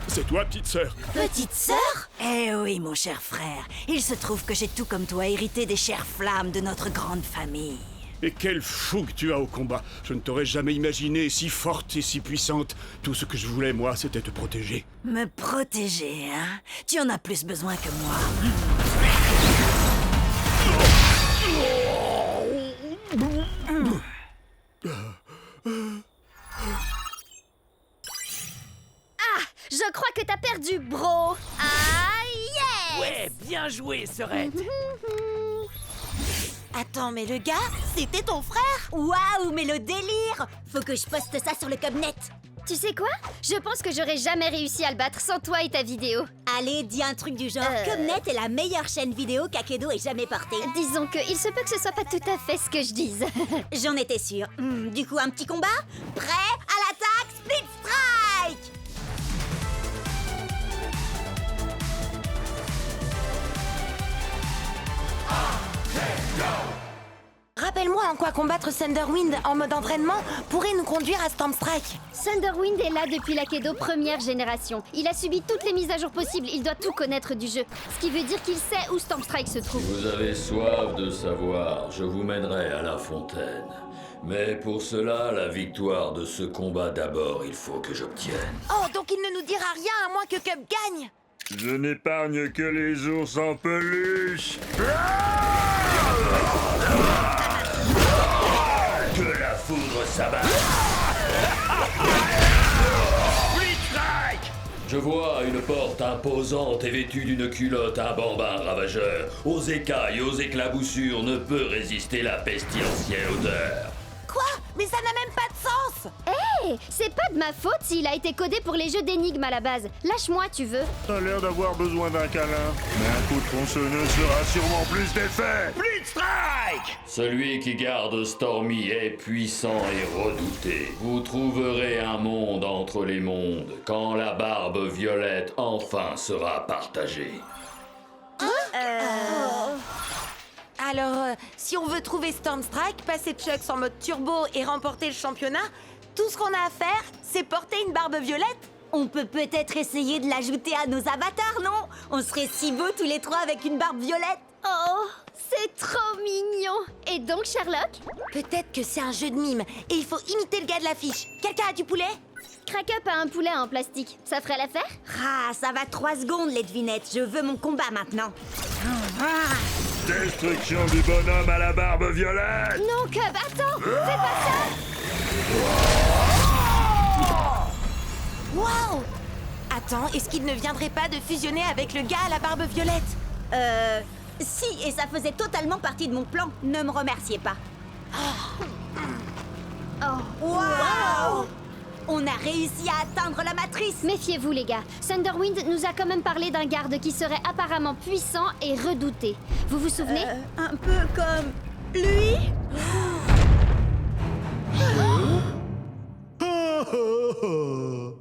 C'est toi, petite sœur. Petite sœur? Eh oui, mon cher frère. Il se trouve que j'ai tout comme toi hérité des chères flammes de notre grande famille. Et quelle fougue tu as au combat. Je ne t'aurais jamais imaginé si forte et si puissante. Tout ce que je voulais, moi, c'était te protéger. Me protéger, hein? Tu en as plus besoin que moi. Je crois que t'as perdu, bro. Ah, yes! Ouais, bien joué, Serette. Attends, mais le gars, c'était ton frère? Waouh, mais le délire! Faut que je poste ça sur le Cubnet. Tu sais quoi? Je pense que j'aurais jamais réussi à le battre sans toi et ta vidéo. Allez, dis un truc du genre. Cubnet est la meilleure chaîne vidéo qu'Akedo ait jamais portée. Disons que il se peut que ce soit pas tout à fait ce que je dise. J'en étais sûre. Du coup, un petit combat? Prêt à l'attaque, Split Strike! Rappelle-moi en quoi combattre Thunderwind en mode entraînement pourrait nous conduire à Storm Strike. Thunderwind est là depuis l'Akedo première génération. Il a subi toutes les mises à jour possibles, il doit tout connaître du jeu. Ce qui veut dire qu'il sait où Storm Strike se trouve. Vous avez soif de savoir, je vous mènerai à la fontaine. Mais pour cela, la victoire de ce combat d'abord, il faut que j'obtienne. Oh, donc il ne nous dira rien à moins que Cub gagne. Je n'épargne que les ours en peluche. Que la foudre s'abatte. Split Strike! Je vois une porte imposante et vêtue d'une culotte un bambin ravageur. Aux écailles, aux éclaboussures, ne peut résister la pestilentielle odeur. Quoi? Mais ça n'a même pas de sens. Hé, c'est pas de ma faute s'il a été codé pour les jeux d'énigmes à la base. Lâche-moi, tu veux. T'as l'air d'avoir besoin d'un câlin. Mais un coup de tronçonneuse fera sûrement plus d'effet. Split Strike! Celui qui garde Stormy est puissant et redouté. Vous trouverez un monde entre les mondes quand la barbe violette enfin sera partagée. Alors, si on veut trouver Storm Strike, passer Chucks en mode turbo et remporter le championnat, tout ce qu'on a à faire, c'est porter une barbe violette. On peut peut-être essayer de l'ajouter à nos avatars, non? On serait si beaux tous les trois avec une barbe violette. Oh, c'est trop mignon. Et donc, Sherlock? Peut-être que c'est un jeu de mime et il faut imiter le gars de l'affiche. Quelqu'un a du poulet? Crack Up a un poulet en plastique. Ça ferait l'affaire? Ah, ça va 3 secondes, les devinettes. Je veux mon combat maintenant. Destruction du bonhomme à la barbe violette. Non, Cub, attends! Fais pas ça! Waouh! Attends, est-ce qu'il ne viendrait pas de fusionner avec le gars à la barbe violette? Si, et ça faisait totalement partie de mon plan. Ne me remerciez pas. Waouh! On a réussi à atteindre la matrice. Méfiez-vous, les gars. Thunderwind nous a quand même parlé d'un garde qui serait apparemment puissant et redouté. Vous vous souvenez? Un peu comme lui.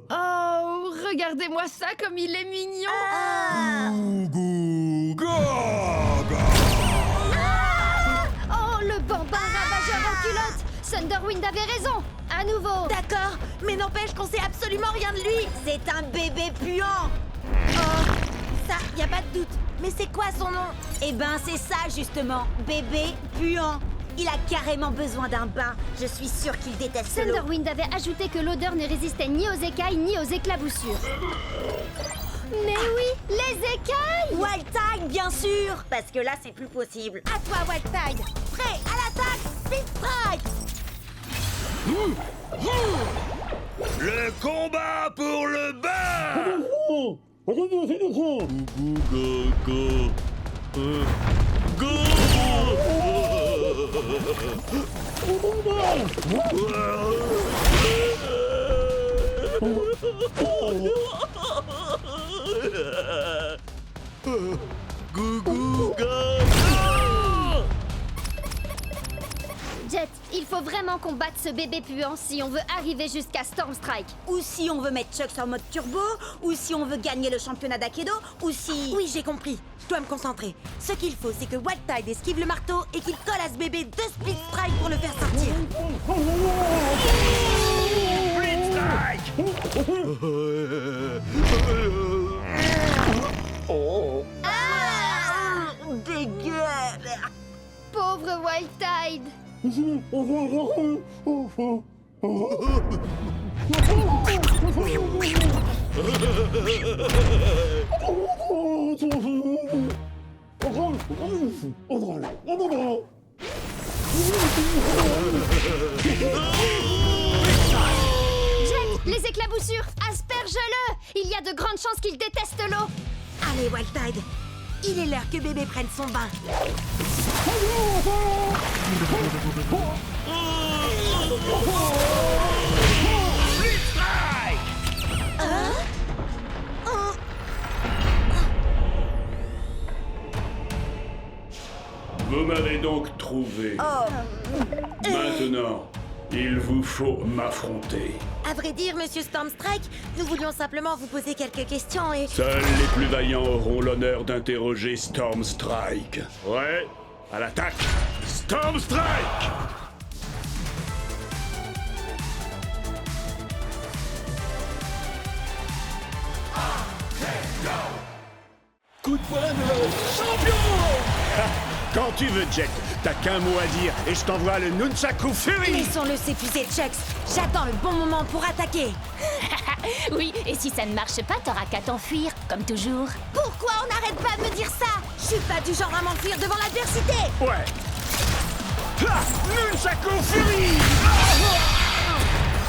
Oh, regardez-moi ça comme il est mignon. Oh, le bambin ravageur en culotte! Thunderwind avait raison! À nouveau! D'accord, mais n'empêche qu'on sait absolument rien de lui. C'est un bébé puant. Oh, ça, y a pas de doute. Mais c'est quoi son nom? Eh ben, c'est ça justement, bébé puant. Il a carrément besoin d'un bain. Je suis sûre qu'il déteste l'eau. Thunderwind avait ajouté que l'odeur ne résistait ni aux écailles ni aux éclaboussures. Mais oui, les écailles! Wildtide, bien sûr. Parce que là, c'est plus possible. À toi, Wildtide. Prêt à l'attaque, Split Strike. Le combat pour le bain! Jet, il faut vraiment qu'on batte ce bébé puant si on veut arriver jusqu'à Storm Strike. Ou si on veut mettre Chuck en mode turbo, ou si on veut gagner le championnat d'Akedo, ou si... Oui, j'ai compris. Je dois me concentrer. Ce qu'il faut, c'est que Wildtide esquive le marteau et qu'il colle à ce bébé 2 Split Strike pour le faire sortir. Split Strike! Dégueule! Pauvre Wildtide. Jet, les éclaboussures, asperge-le. Il y a de grandes chances qu'il déteste l'eau. Allez, Wildtide, il est l'heure que bébé prenne son bain. Split Strike! Vous m'avez donc trouvé. Maintenant, il vous faut m'affronter. À vrai dire, monsieur Stormstrike, nous voulions simplement vous poser quelques questions et... Seuls les plus vaillants auront l'honneur d'interroger Stormstrike. Ouais, à l'attaque! Stormstrike! Coup de poing de champion! Quand tu veux, Jet, t'as qu'un mot à dire et je t'envoie le Nunchaku Fury! Laissons-le s'épuiser, Chucks. J'attends le bon moment pour attaquer. Oui, et si ça ne marche pas, t'auras qu'à t'enfuir, comme toujours. Pourquoi on n'arrête pas de me dire ça? Je suis pas du genre à m'enfuir devant l'adversité. Ouais! Ha! Nunchaku Fury!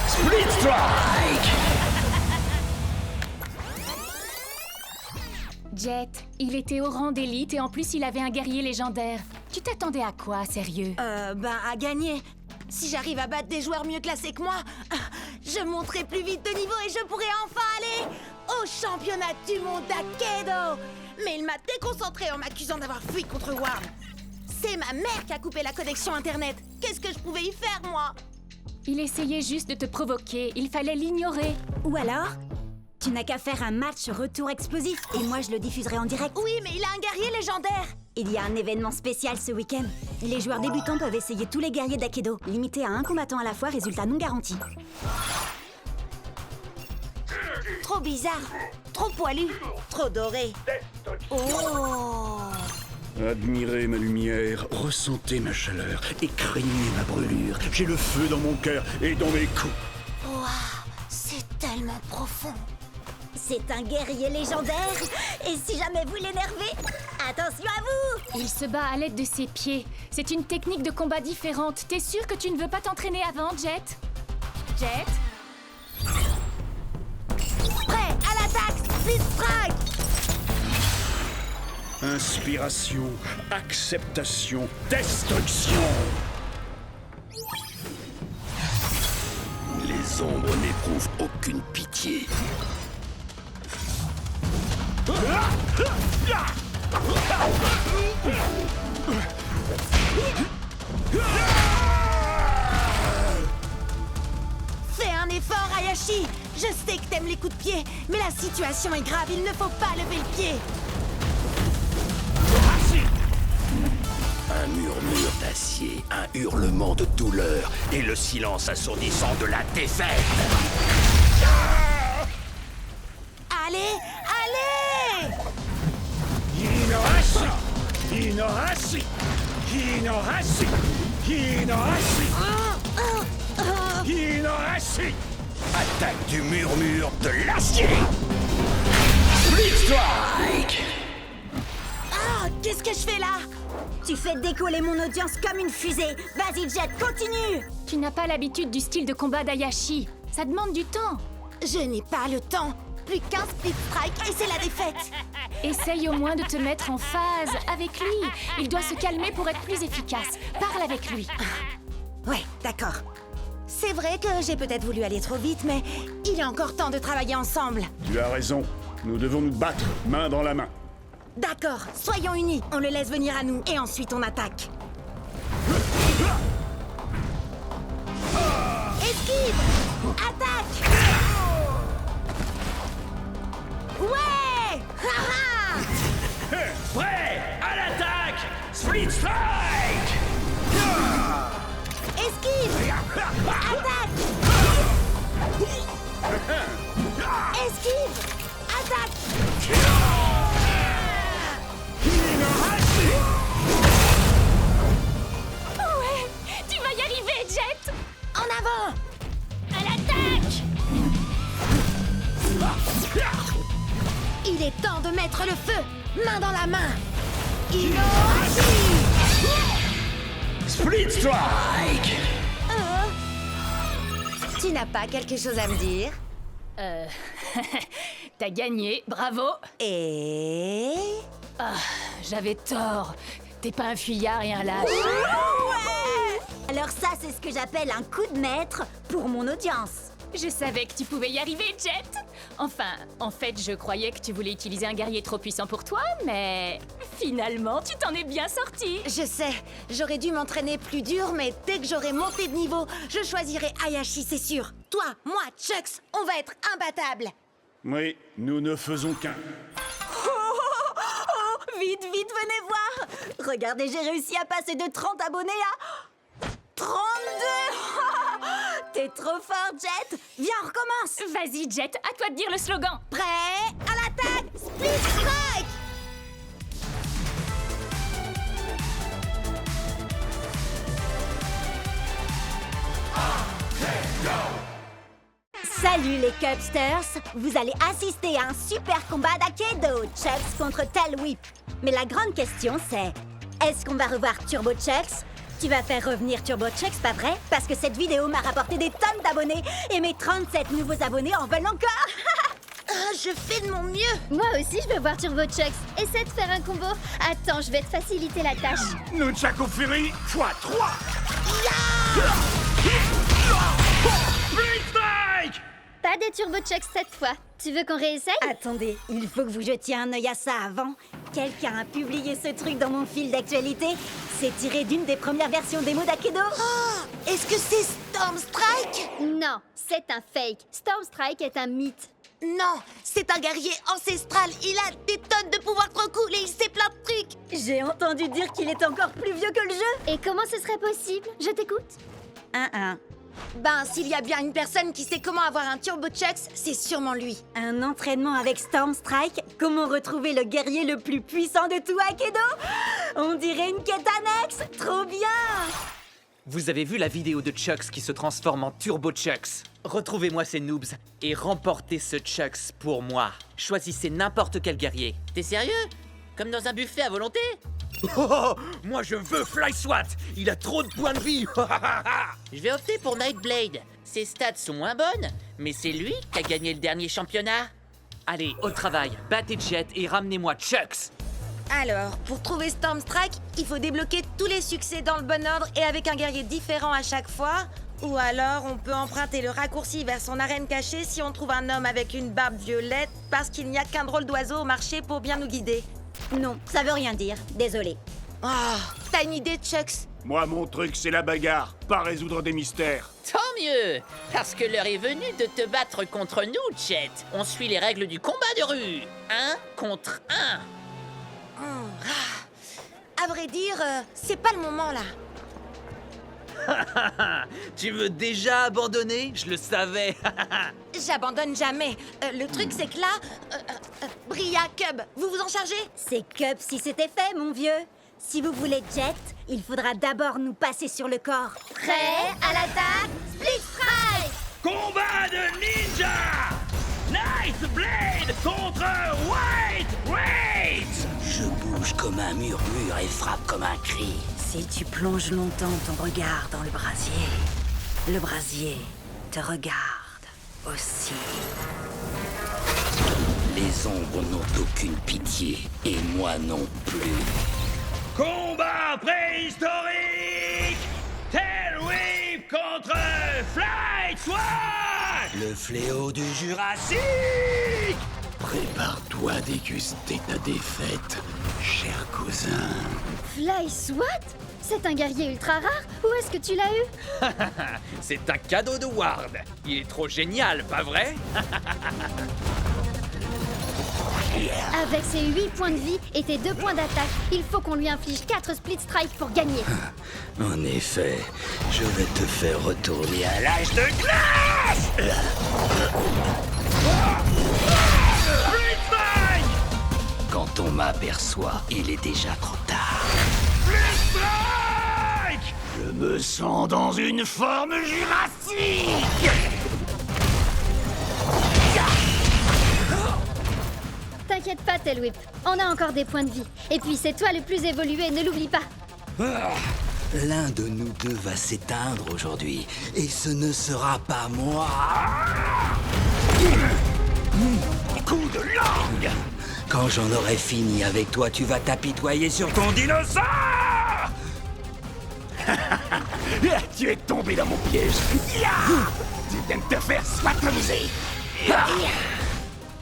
Split Strike! Jet, il était au rang d'élite et en plus il avait un guerrier légendaire. Tu t'attendais à quoi, sérieux? À gagner. Si j'arrive à battre des joueurs mieux classés que moi, je monterai plus vite de niveau et je pourrai enfin aller au championnat du monde d'Akedo. Mais il m'a déconcentré en m'accusant d'avoir fui contre Ward. C'est ma mère qui a coupé la connexion internet. Qu'est-ce que je pouvais y faire, moi? Il essayait juste de te provoquer, il fallait l'ignorer. Ou alors, tu n'as qu'à faire un match retour explosif et moi je le diffuserai en direct. Oui, mais il a un guerrier légendaire. Il y a un événement spécial ce week-end. Les joueurs débutants peuvent essayer tous les guerriers d'Akedo, limité à un combattant à la fois, résultat non garanti. Trop bizarre, trop poilu, trop doré. Oh! Admirez ma lumière, ressentez ma chaleur et craignez ma brûlure. J'ai le feu dans mon cœur et dans mes coups. Waouh, c'est tellement profond. C'est un guerrier légendaire et si jamais vous l'énervez, attention à vous! Il se bat à l'aide de ses pieds. C'est une technique de combat différente. T'es sûr que tu ne veux pas t'entraîner avant, Jet? Jet? Prêt à l'attaque, Split Strike! Inspiration, acceptation, destruction. Les ombres n'éprouvent aucune pitié. Fais un effort, Hayashi. Je sais que t'aimes les coups de pied, mais la situation est grave, il ne faut pas lever le pied. Un murmure d'acier, un hurlement de douleur et le silence assourdissant de la défaite. Allez, allez! Hinohashi! Hinohashi! Hinohashi! Hinohashi! Hinohashi! Attaque du murmure de l'acier. Split Strike! Ah, qu'est-ce que je fais là? Tu fais décoller mon audience comme une fusée. Vas-y, Jet, continue! Tu n'as pas l'habitude du style de combat d'Hayashi. Ça demande du temps. Je n'ai pas le temps. Plus qu'un Split Strike et c'est la défaite. Essaye au moins de te mettre en phase avec lui. Il doit se calmer pour être plus efficace. Parle avec lui. Ouais, d'accord. C'est vrai que j'ai peut-être voulu aller trop vite, mais il est encore temps de travailler ensemble. Tu as raison. Nous devons nous battre, main dans la main. D'accord, soyons unis. On le laisse venir à nous et ensuite on attaque. Esquive! Attaque! Ouais! Haha! Prêt à l'attaque! Split Strike! Esquive! Attaque! Esquive! Attaque! Ouais, tu vas y arriver, Jet. En avant! À l'attaque! Il est temps de mettre le feu! Main dans la main! Split Strike! Tu n'as pas quelque chose à me dire? T'as gagné, bravo. Et... J'avais tort. T'es pas un fuyard et un lâche. Alors ça, c'est ce que j'appelle un coup de maître pour mon audience. Je savais que tu pouvais y arriver, Jet. Enfin, en fait, je croyais que tu voulais utiliser un guerrier trop puissant pour toi, mais finalement, tu t'en es bien sorti. Je sais, j'aurais dû m'entraîner plus dur, mais dès que j'aurai monté de niveau, je choisirai Hayashi, c'est sûr. Toi, moi, Chucks, on va être imbattables. Oui, nous ne faisons qu'un. Vite, vite, venez voir. Regardez, j'ai réussi à passer de 30 abonnés à 32. T'es trop fort, Jet. Viens, on recommence. Vas-y, Jet, à toi de dire le slogan. Prêt? À l'attaque! Split Strike! Salut les Cubsters. Vous allez assister à un super combat d'Akedo, Chucks contre Tail Whip. Mais la grande question c'est, est-ce qu'on va revoir Turbo Chucks? Tu vas faire revenir Turbo Chucks, pas vrai? Parce que cette vidéo m'a rapporté des tonnes d'abonnés et mes 37 nouveaux abonnés en veulent encore. Je fais de mon mieux. Moi aussi, je veux voir Turbo Chucks. Essaie de faire un combo. Attends, je vais te faciliter la tâche. Nunchaku Fury x3. Split Strike! Pas des Turbo Chucks cette fois. Tu veux qu'on réessaye? Attendez, il faut que vous jetiez un œil à ça avant. Quelqu'un a publié ce truc dans mon fil d'actualité. C'est tiré d'une des premières versions démo d'Akedo. Oh, est-ce que c'est Storm Strike? Non, c'est un fake. Storm Strike est un mythe. Non, c'est un guerrier ancestral. Il a des tonnes de pouvoirs trop cool et il sait plein de trucs. J'ai entendu dire qu'il est encore plus vieux que le jeu. Et comment ce serait possible? Je t'écoute. Ben, s'il y a bien une personne qui sait comment avoir un Turbo Chucks, c'est sûrement lui. Un entraînement avec Storm Strike? Comment retrouver le guerrier le plus puissant de tout Akedo? On dirait une quête annexe. Trop bien. Vous avez vu la vidéo de Chucks qui se transforme en Turbo Chucks? Retrouvez-moi ces noobs et remportez ce Chucks pour moi. Choisissez n'importe quel guerrier. T'es sérieux? Comme dans un buffet à volonté? Oh, moi je veux Fly Swat. Il a trop de points de vie. Je vais opter pour Nightblade. Ses stats sont moins bonnes, mais c'est lui qui a gagné le dernier championnat. Allez, au travail. Battez Jet et ramenez-moi Chucks. Alors, pour trouver Storm Strike, il faut débloquer tous les succès dans le bon ordre et avec un guerrier différent à chaque fois. Ou alors, on peut emprunter le raccourci vers son arène cachée si on trouve un homme avec une barbe violette parce qu'il n'y a qu'un drôle d'oiseau au marché pour bien nous guider. Non, ça veut rien dire. Désolé. Oh, t'as une idée, Chucks? Moi, mon truc, c'est la bagarre, pas résoudre des mystères. Tant mieux, parce que l'heure est venue de te battre contre nous, Jet. On suit les règles du combat de rue. 1 contre 1. À vrai dire, c'est pas le moment là. Tu veux déjà abandonner? Je le savais. J'abandonne jamais. Le truc, c'est que là... Bria, Cub, vous vous en chargez? C'est Cub si c'était fait, mon vieux. Si vous voulez Jet, il faudra d'abord nous passer sur le corps. Prêt? À l'attaque? Split Strike! Combat de ninja! Nightblade contre White Rate! Je bouge comme un murmure et frappe comme un cri. Si tu plonges longtemps ton regard dans le brasier te regarde aussi. Les ombres n'ont aucune pitié, et moi non plus. Combat préhistorique! Tail Whip contre Flight Swat! Le fléau du Jurassique! Prépare-toi à déguster ta défaite, cher cousin. Fly Swat? C'est un guerrier ultra rare? Où est-ce que tu l'as eu? C'est un cadeau de Ward. Il est trop génial, pas vrai? Avec ses 8 points de vie et tes 2 points d'attaque, il faut qu'on lui inflige 4 split strikes pour gagner. En effet, je vais te faire retourner à l'âge de Glace! Split Strike! Quand on m'aperçoit, il est déjà trop tard. Split Strike! Je me sens dans une forme jurassique! T'inquiète pas, Tail Whip, on a encore des points de vie. Et puis c'est toi le plus évolué, ne l'oublie pas. L'un de nous deux va s'éteindre aujourd'hui, et ce ne sera pas moi. Coup de langue! Quand j'en aurai fini avec toi, tu vas t'apitoyer sur ton dinosaure! Tu es tombé dans mon piège. Tu viens de te faire swatomiser.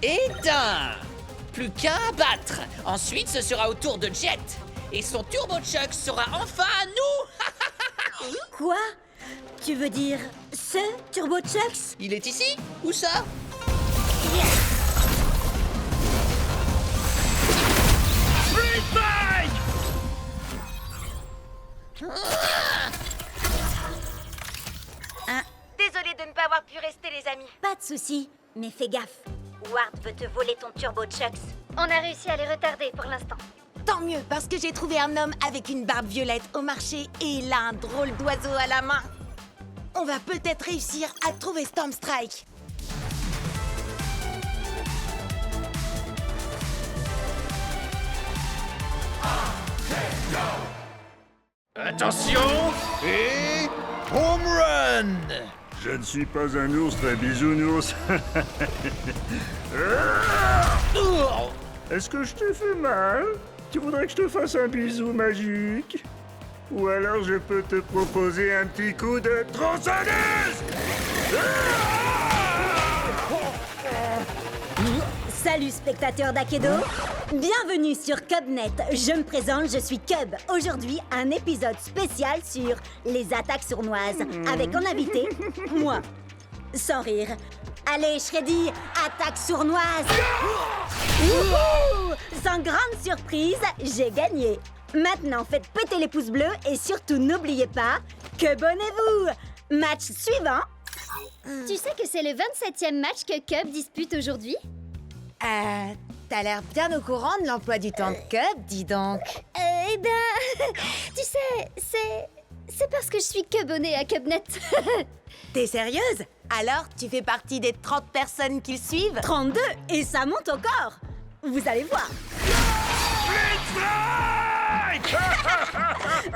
Éteint! Plus qu'à abattre. Ensuite, ce sera au tour de Jet. Et son Turbo Chuck sera enfin à nous. Quoi? Tu veux dire ce Turbo Chucks? Il est ici? Où ça? Split Strike! Désolée de ne pas avoir pu rester, les amis. Pas de souci, mais fais gaffe. Ward veut te voler ton Turbo Chucks. On a réussi à les retarder pour l'instant. Tant mieux, parce que j'ai trouvé un homme avec une barbe violette au marché et il a un drôle d'oiseau à la main. On va peut-être réussir à trouver Storm Strike. Attention! Et... home run! Je ne suis pas un ours très bisounours. Est-ce que je t'ai fait mal? Tu voudrais que je te fasse un bisou magique? Ou alors je peux te proposer un petit coup de tronçonneuse? Salut spectateurs d'Akedo, bienvenue sur CubNet. Je me présente, je suis Cub. Aujourd'hui, un épisode spécial sur les attaques sournoises, avec en invité, moi. Sans rire. Allez, Shreddy, attaque sournoise. Wouhou! Sans grande surprise, j'ai gagné. Maintenant, faites péter les pouces bleus et surtout n'oubliez pas, Cubonnez-vous. Match suivant. Tu sais que c'est le 27e match que Cub dispute aujourd'hui? T'as l'air bien au courant de l'emploi du temps de Cub, dis donc. Eh ben, tu sais, c'est parce que je suis Cubonnée à CubNet. T'es sérieuse? Alors, tu fais partie des 30 personnes qui le suivent? 32, et ça monte encore. Vous allez voir.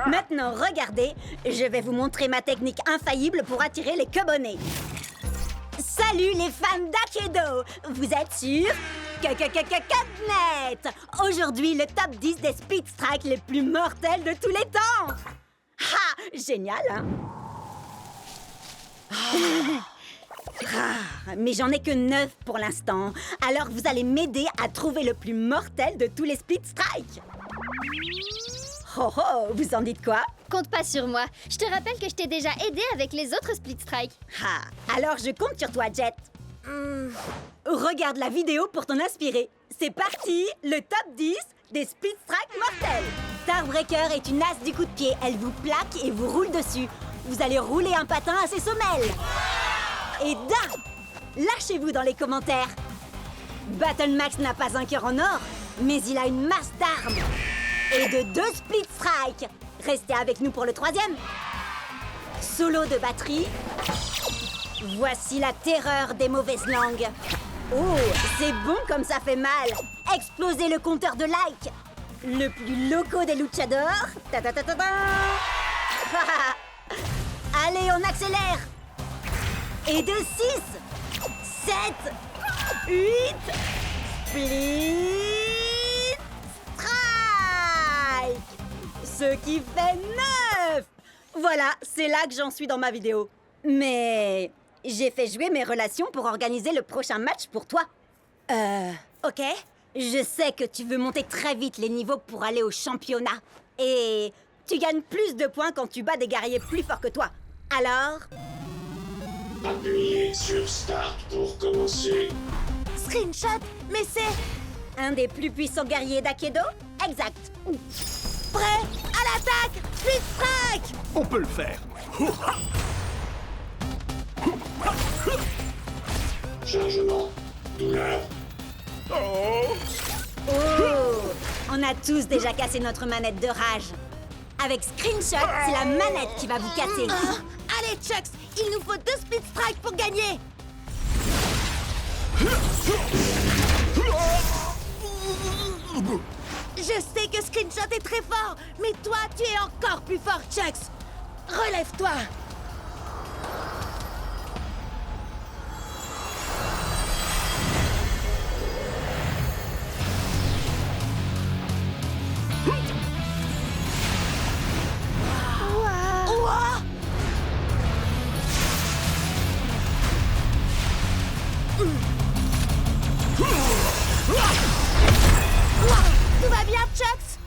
Maintenant, regardez, je vais vous montrer ma technique infaillible pour attirer les Cubonnés. Salut les fans d'Akedo! Vous êtes sur CubNet! Aujourd'hui, le top 10 des Speed Strikes les plus mortels de tous les temps! Ha! Génial, hein? Mais j'en ai que 9 pour l'instant. Alors vous allez m'aider à trouver le plus mortel de tous les Speed Strikes. Oh oh, vous en dites quoi? Compte pas sur moi. Je te rappelle que je t'ai déjà aidé avec les autres split strikes. Ah, alors je compte sur toi, Jet. Regarde la vidéo pour t'en inspirer. C'est parti, le top 10 des split strikes mortels. Starbreaker est une as du coup de pied. Elle vous plaque et vous roule dessus. Vous allez rouler un patin à ses semelles. Et dam! Lâchez-vous dans les commentaires. Battlemax n'a pas un cœur en or, mais il a une masse d'armes. Et de 2 split strikes. Restez avec nous pour le 3e. Solo de batterie. Voici la terreur des mauvaises langues. Oh, c'est bon comme ça fait mal. Explosez le compteur de likes. Le plus loco des luchadors. Ta ta ta ta ta. Allez, on accélère. Et de 6, 7, 8, Split Strike! Ce qui fait 9! Voilà, c'est là que j'en suis dans ma vidéo. Mais j'ai fait jouer mes relations pour organiser le prochain match pour toi. Ok. Je sais que tu veux monter très vite les niveaux pour aller au championnat. Et tu gagnes plus de points quand tu bats des guerriers plus forts que toi. Alors... Appuyez sur Start pour commencer. Screenshot? Mais c'est... un des plus puissants guerriers d'Akedo? Exact. Prêt? À l'attaque! Split Strike! On peut le faire. Chargement. Douleur. Oh! Oh! On a tous déjà cassé notre manette de rage. Avec Screenshot, c'est la manette qui va vous casser. Allez, Chucks, il nous faut 2 Split Strike pour gagner. Je sais que Screenshot est très fort, mais toi, tu es encore plus fort, Chucks. Relève-toi. Tout va bien, Chucks?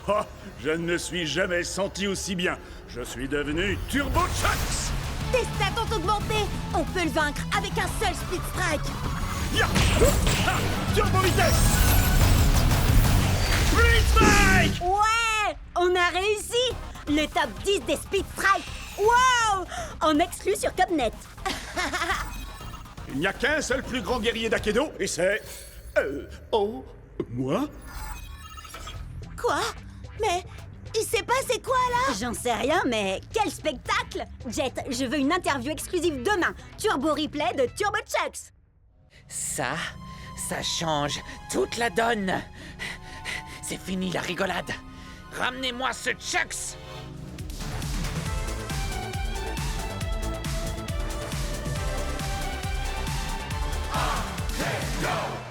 Oh, je ne me suis jamais senti aussi bien. Je suis devenu Turbo Chucks. Tes stats ont augmenté. On peut le vaincre avec un seul Split Strike. Ya! Ah! Turbo vitesse. Split Strike! Ouais! On a réussi! Le top 10 des Speed Strike! Wow! En exclu sur Cubnet. Il n'y a qu'un seul plus grand guerrier d'Akedo, et c'est... oh... moi? Quoi? Mais il s'est passé quoi, là? J'en sais rien, mais quel spectacle! Jet, je veux une interview exclusive demain. Turbo replay de Turbo Chucks. Ça change toute la donne. C'est fini la rigolade. Ramenez-moi ce Chucks. Go!